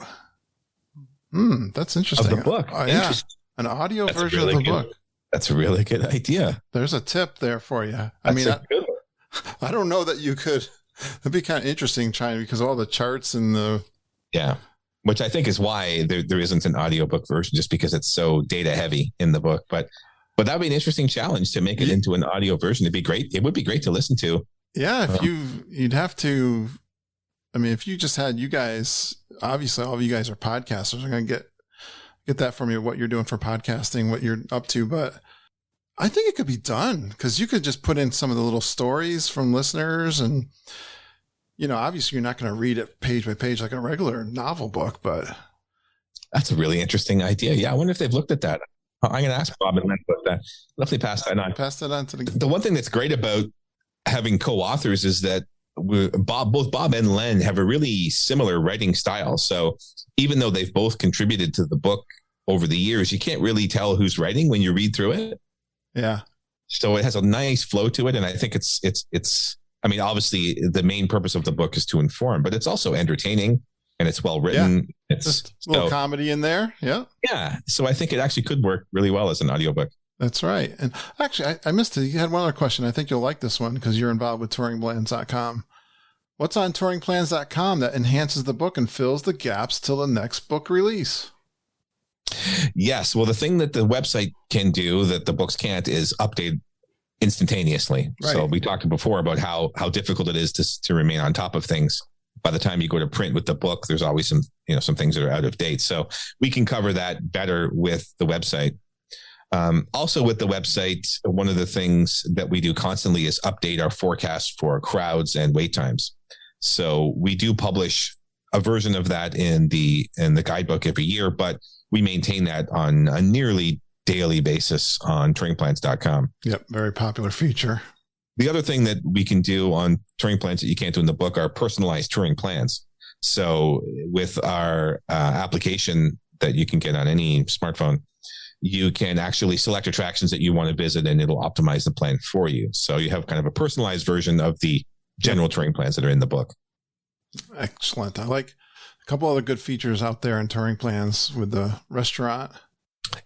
That's interesting. Of the book. Oh, yeah. An audio version of the book. That's a really good idea. There's a tip there for you. I don't know that you could. It'd be kind of interesting trying, because of all the charts and the. Yeah. Which I think is why there isn't an audiobook version, just because it's so data heavy in the book. But that would be an interesting challenge to make it into an audio version. It'd be great. It would be great to listen to. Yeah. You'd have to. I mean, if you just had you guys, obviously all of you guys are podcasters. I'm going to get that from you, what you're doing for podcasting, what you're up to. But I think it could be done, because you could just put in some of the little stories from listeners, and, obviously you're not going to read it page by page like a regular novel book, but. That's a really interesting idea. Yeah. I wonder if they've looked at that. I'm going to ask Bob and Len about that. Definitely pass that on. Pass that on to the one thing that's great about having co-authors is that both Bob and Len have a really similar writing style. So even though they've both contributed to the book over the years, you can't really tell who's writing when you read through it. Yeah. So it has a nice flow to it. And I think it's, I mean, obviously the main purpose of the book is to inform, but it's also entertaining and it's well written. Yeah. It's just a little comedy in there. Yeah. Yeah. So I think it actually could work really well as an audiobook. That's right. And actually, I missed it. You had one other question. I think you'll like this one because you're involved with touringblends.com. What's on touringplans.com that enhances the book and fills the gaps till the next book release? Yes. Well, the thing that the website can do that the books can't is update instantaneously. Right. So we talked before about how difficult it is to remain on top of things. By the time you go to print with the book, there's always some things that are out of date. So we can cover that better with the website. Also with the website, one of the things that we do constantly is update our forecast for crowds and wait times. So we do publish a version of that in the guidebook every year, but we maintain that on a nearly daily basis on touringplans.com. Yep. Very popular feature. The other thing that we can do on touring plans that you can't do in the book are personalized touring plans. So with our application that you can get on any smartphone, you can actually select attractions that you want to visit and it'll optimize the plan for you. So you have kind of a personalized version of the general touring plans that are in the book. Excellent. I like a couple other good features out there in touring plans with the restaurant.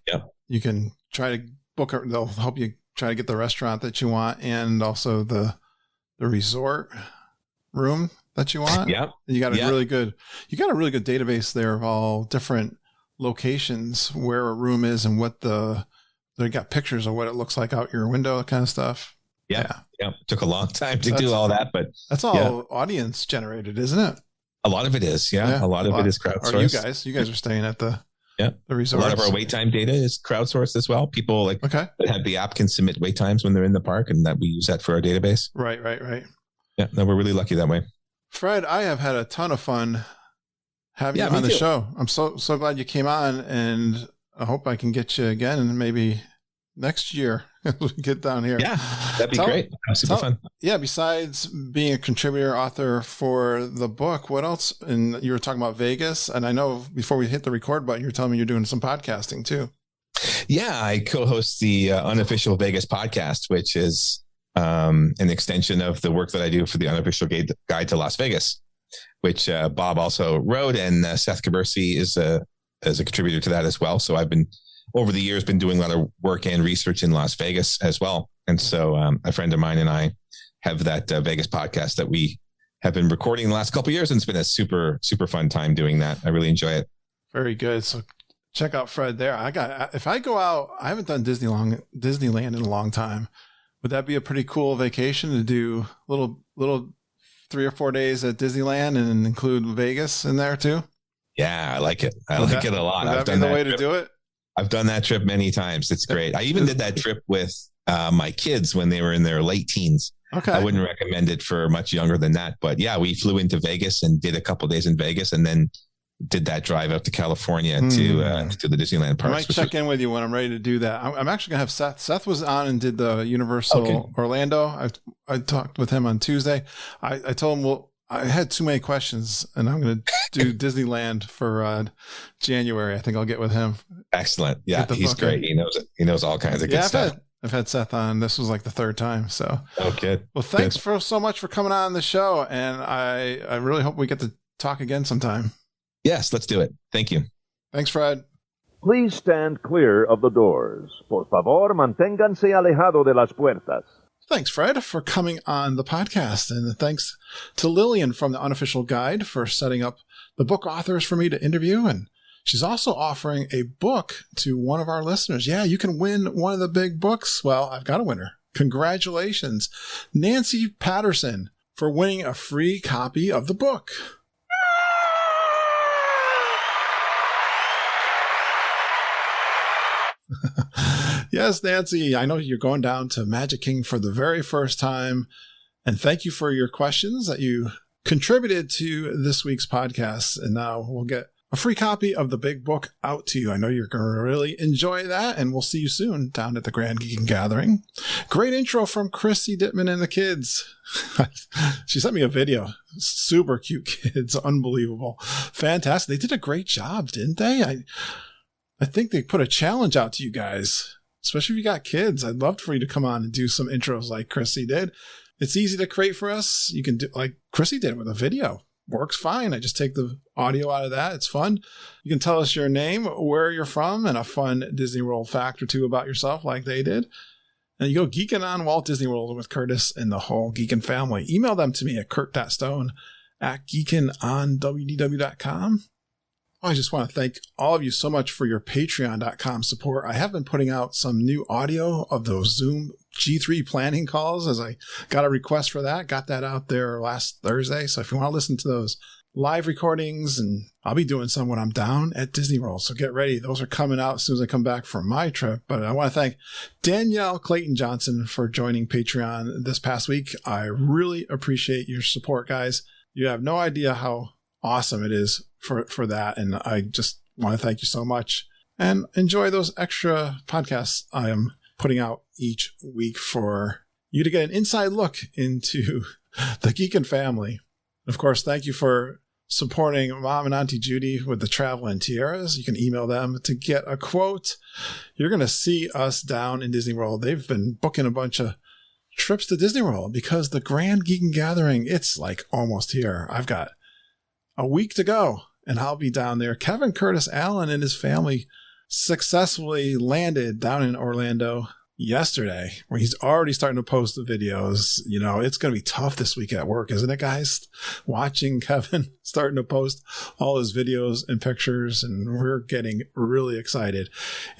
Yeah. You can try to book, they'll help you try to get the restaurant that you want and also the resort room that you want. Yeah. You got a really good database there of all different locations where a room is and what they got pictures of what it looks like out your window, that kind of stuff. Yeah. Took a long time to do all that, but that's all audience generated, isn't it? A lot of it is. Yeah. A lot of it is crowdsourced. You guys are staying at the resort. A lot of our wait time data is crowdsourced as well. People that have the app can submit wait times when they're in the park, and that we use that for our database. Right. Yeah. No, we're really lucky that way. Fred, I have had a ton of fun having you on the show. I'm so glad you came on, and I hope I can get you again, and maybe next year we get down here. Yeah, that'd be great. Super fun. Yeah, besides being a contributor author for the book, what else? And you were talking about Vegas, and I know before we hit the record button, you were telling me you're doing some podcasting too. Yeah, I co-host the Unofficial Vegas podcast, which is an extension of the work that I do for the Unofficial Guide to Las Vegas, which Bob also wrote, and Seth Cabersi is a contributor to that as well. So I've been over the years been doing a lot of work and research in Las Vegas as well. And so a friend of mine and I have that Vegas podcast that we have been recording the last couple of years. And it's been a super, super fun time doing that. I really enjoy it. Very good. So check out Fred there. If I go out, I haven't done Disneyland in a long time. Would that be a pretty cool vacation to do little 3 or 4 days at Disneyland and include Vegas in there too? Yeah, I like it. I like it a lot. I've done the way to do it. I've done that trip many times. It's great. I even did that trip with my kids when they were in their late teens. Okay. I wouldn't recommend it for much younger than that. But yeah, we flew into Vegas and did a couple of days in Vegas and then did that drive up to California to the Disneyland parks. I might check in with you when I'm ready to do that. I'm actually going to have Seth. Seth was on and did the Universal Orlando. I talked with him on Tuesday. I told him, I had too many questions, and I'm going to do Disneyland for January. I think I'll get with him. Excellent. Yeah, he's great. He knows it. He knows all kinds of good stuff. I've had Seth on. This was like the third time. So, good. Well, thanks so much for coming on the show, and I really hope we get to talk again sometime. Yes, let's do it. Thank you. Thanks, Fred. Please stand clear of the doors. Por favor, manténganse alejado de las puertas. Thanks, Fred, for coming on the podcast. And thanks to Lillian from the Unofficial Guide for setting up the book authors for me to interview. And she's also offering a book to one of our listeners. Yeah, you can win one of the big books. Well, I've got a winner. Congratulations, Nancy Patterson, for winning a free copy of the book. Yes, Nancy, I know you're going down to Magic King for the very first time. And thank you for your questions that you contributed to this week's podcast. And now we'll get a free copy of the big book out to you. I know you're going to really enjoy that. And we'll see you soon down at the Grand Geeking Gathering. Great intro from Chrissy Dittman and the kids. She sent me a video. Super cute kids. Unbelievable. Fantastic. They did a great job, didn't they? I think they put a challenge out to you guys. Especially if you got kids. I'd love for you to come on and do some intros like Chrissy did. It's easy to create for us. You can do like Chrissy did with a video. Works fine. I just take the audio out of that. It's fun. You can tell us your name, where you're from, and a fun Disney World fact or two about yourself like they did. And you go geeking on Walt Disney World with Curtis and the whole Geekin family. Email them to me at kurt.stone@geekinonwdw.com. I just want to thank all of you so much for your patreon.com support. I have been putting out some new audio of those Zoom G3 planning calls as I got a request for that. Got that out there last Thursday. So if you want to listen to those live recordings, and I'll be doing some when I'm down at Disney World. So get ready. Those are coming out as soon as I come back from my trip. But I want to thank Danielle Clayton Johnson for joining Patreon this past week. I really appreciate your support, guys. You have no idea how awesome it is for that. And I just want to thank you so much, and enjoy those extra podcasts I am putting out each week for you to get an inside look into the Geekin family. Of course, thank you for supporting Mom and Auntie Judy with the travel and tiaras. You can email them to get a quote. You're going to see us down in Disney World. They've been booking a bunch of trips to Disney World because the Grand Geekin Gathering, it's like almost here. I've got a week to go and I'll be down there. Kevin Curtis Allen and his family successfully landed down in Orlando yesterday, where he's already starting to post the videos. You know, it's going to be tough this week at work, isn't it, guys? Watching Kevin starting to post all his videos and pictures, and we're getting really excited.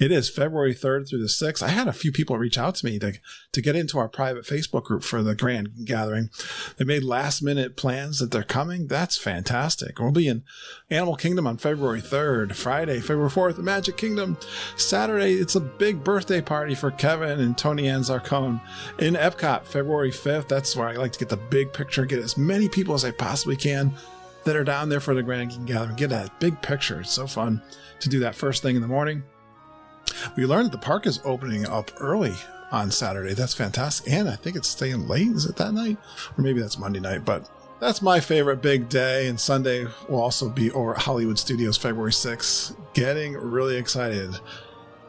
It is February 3rd through the 6th. I had a few people reach out to me to get into our private Facebook group for the Grand Gathering. They made last minute plans that they're coming. That's fantastic. We'll be in Animal Kingdom on February 3rd, Friday, February 4th, Magic Kingdom. Saturday, it's a big birthday party for Kevin and Tony Ann Zarcone in Epcot, February 5th. That's where I like to get the big picture, get as many people as I possibly can that are down there for the Grand Geekin Gathering. Get that big picture. It's so fun to do that first thing in the morning. We learned that the park is opening up early on Saturday. That's fantastic. And I think it's staying late. Is it that night? Or maybe that's Monday night, but that's my favorite big day. And Sunday will also be over at Hollywood Studios, February 6th. Getting really excited.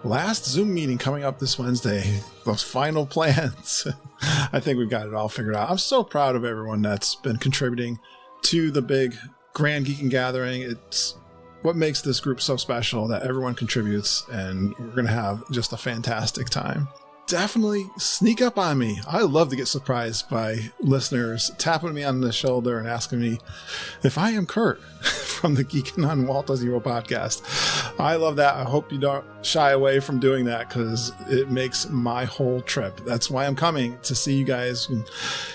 Last Zoom meeting coming up this Wednesday. Those final plans. I think we've got it all figured out. I'm so proud of everyone that's been contributing to the big Grand Geekin Gathering. It's what makes this group so special, that everyone contributes, and we're going to have just a fantastic time. Definitely sneak up on me. I love to get surprised by listeners tapping me on the shoulder and asking me if I am Kurt from the Geekin' on Walt Disney World podcast. I love that. I hope you don't shy away from doing that, because it makes my whole trip. That's why I'm coming, to see you guys.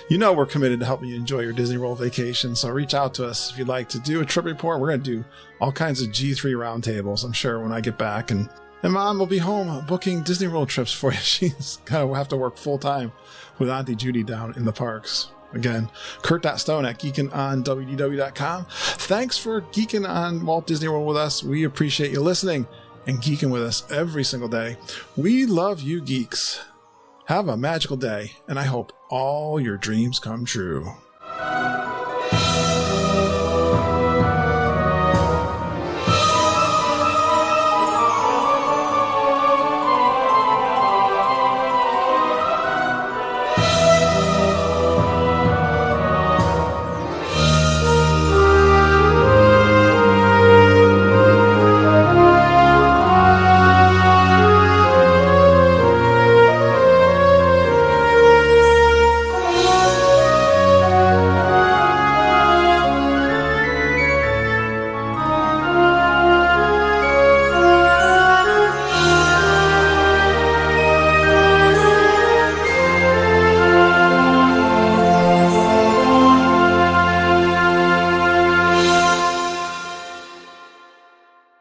You know we're committed to helping you enjoy your Disney World vacation, so reach out to us if you'd like to do a trip report. We're going to do all kinds of G3 roundtables, I'm sure, when I get back. And Mom will be home booking Disney World trips for you. She's going to have to work full time with Auntie Judy down in the parks. Again, kurt.stone@geekinonwdw.com. Thanks for geeking on Walt Disney World with us. We appreciate you listening and geeking with us every single day. We love you, geeks. Have a magical day, and I hope all your dreams come true.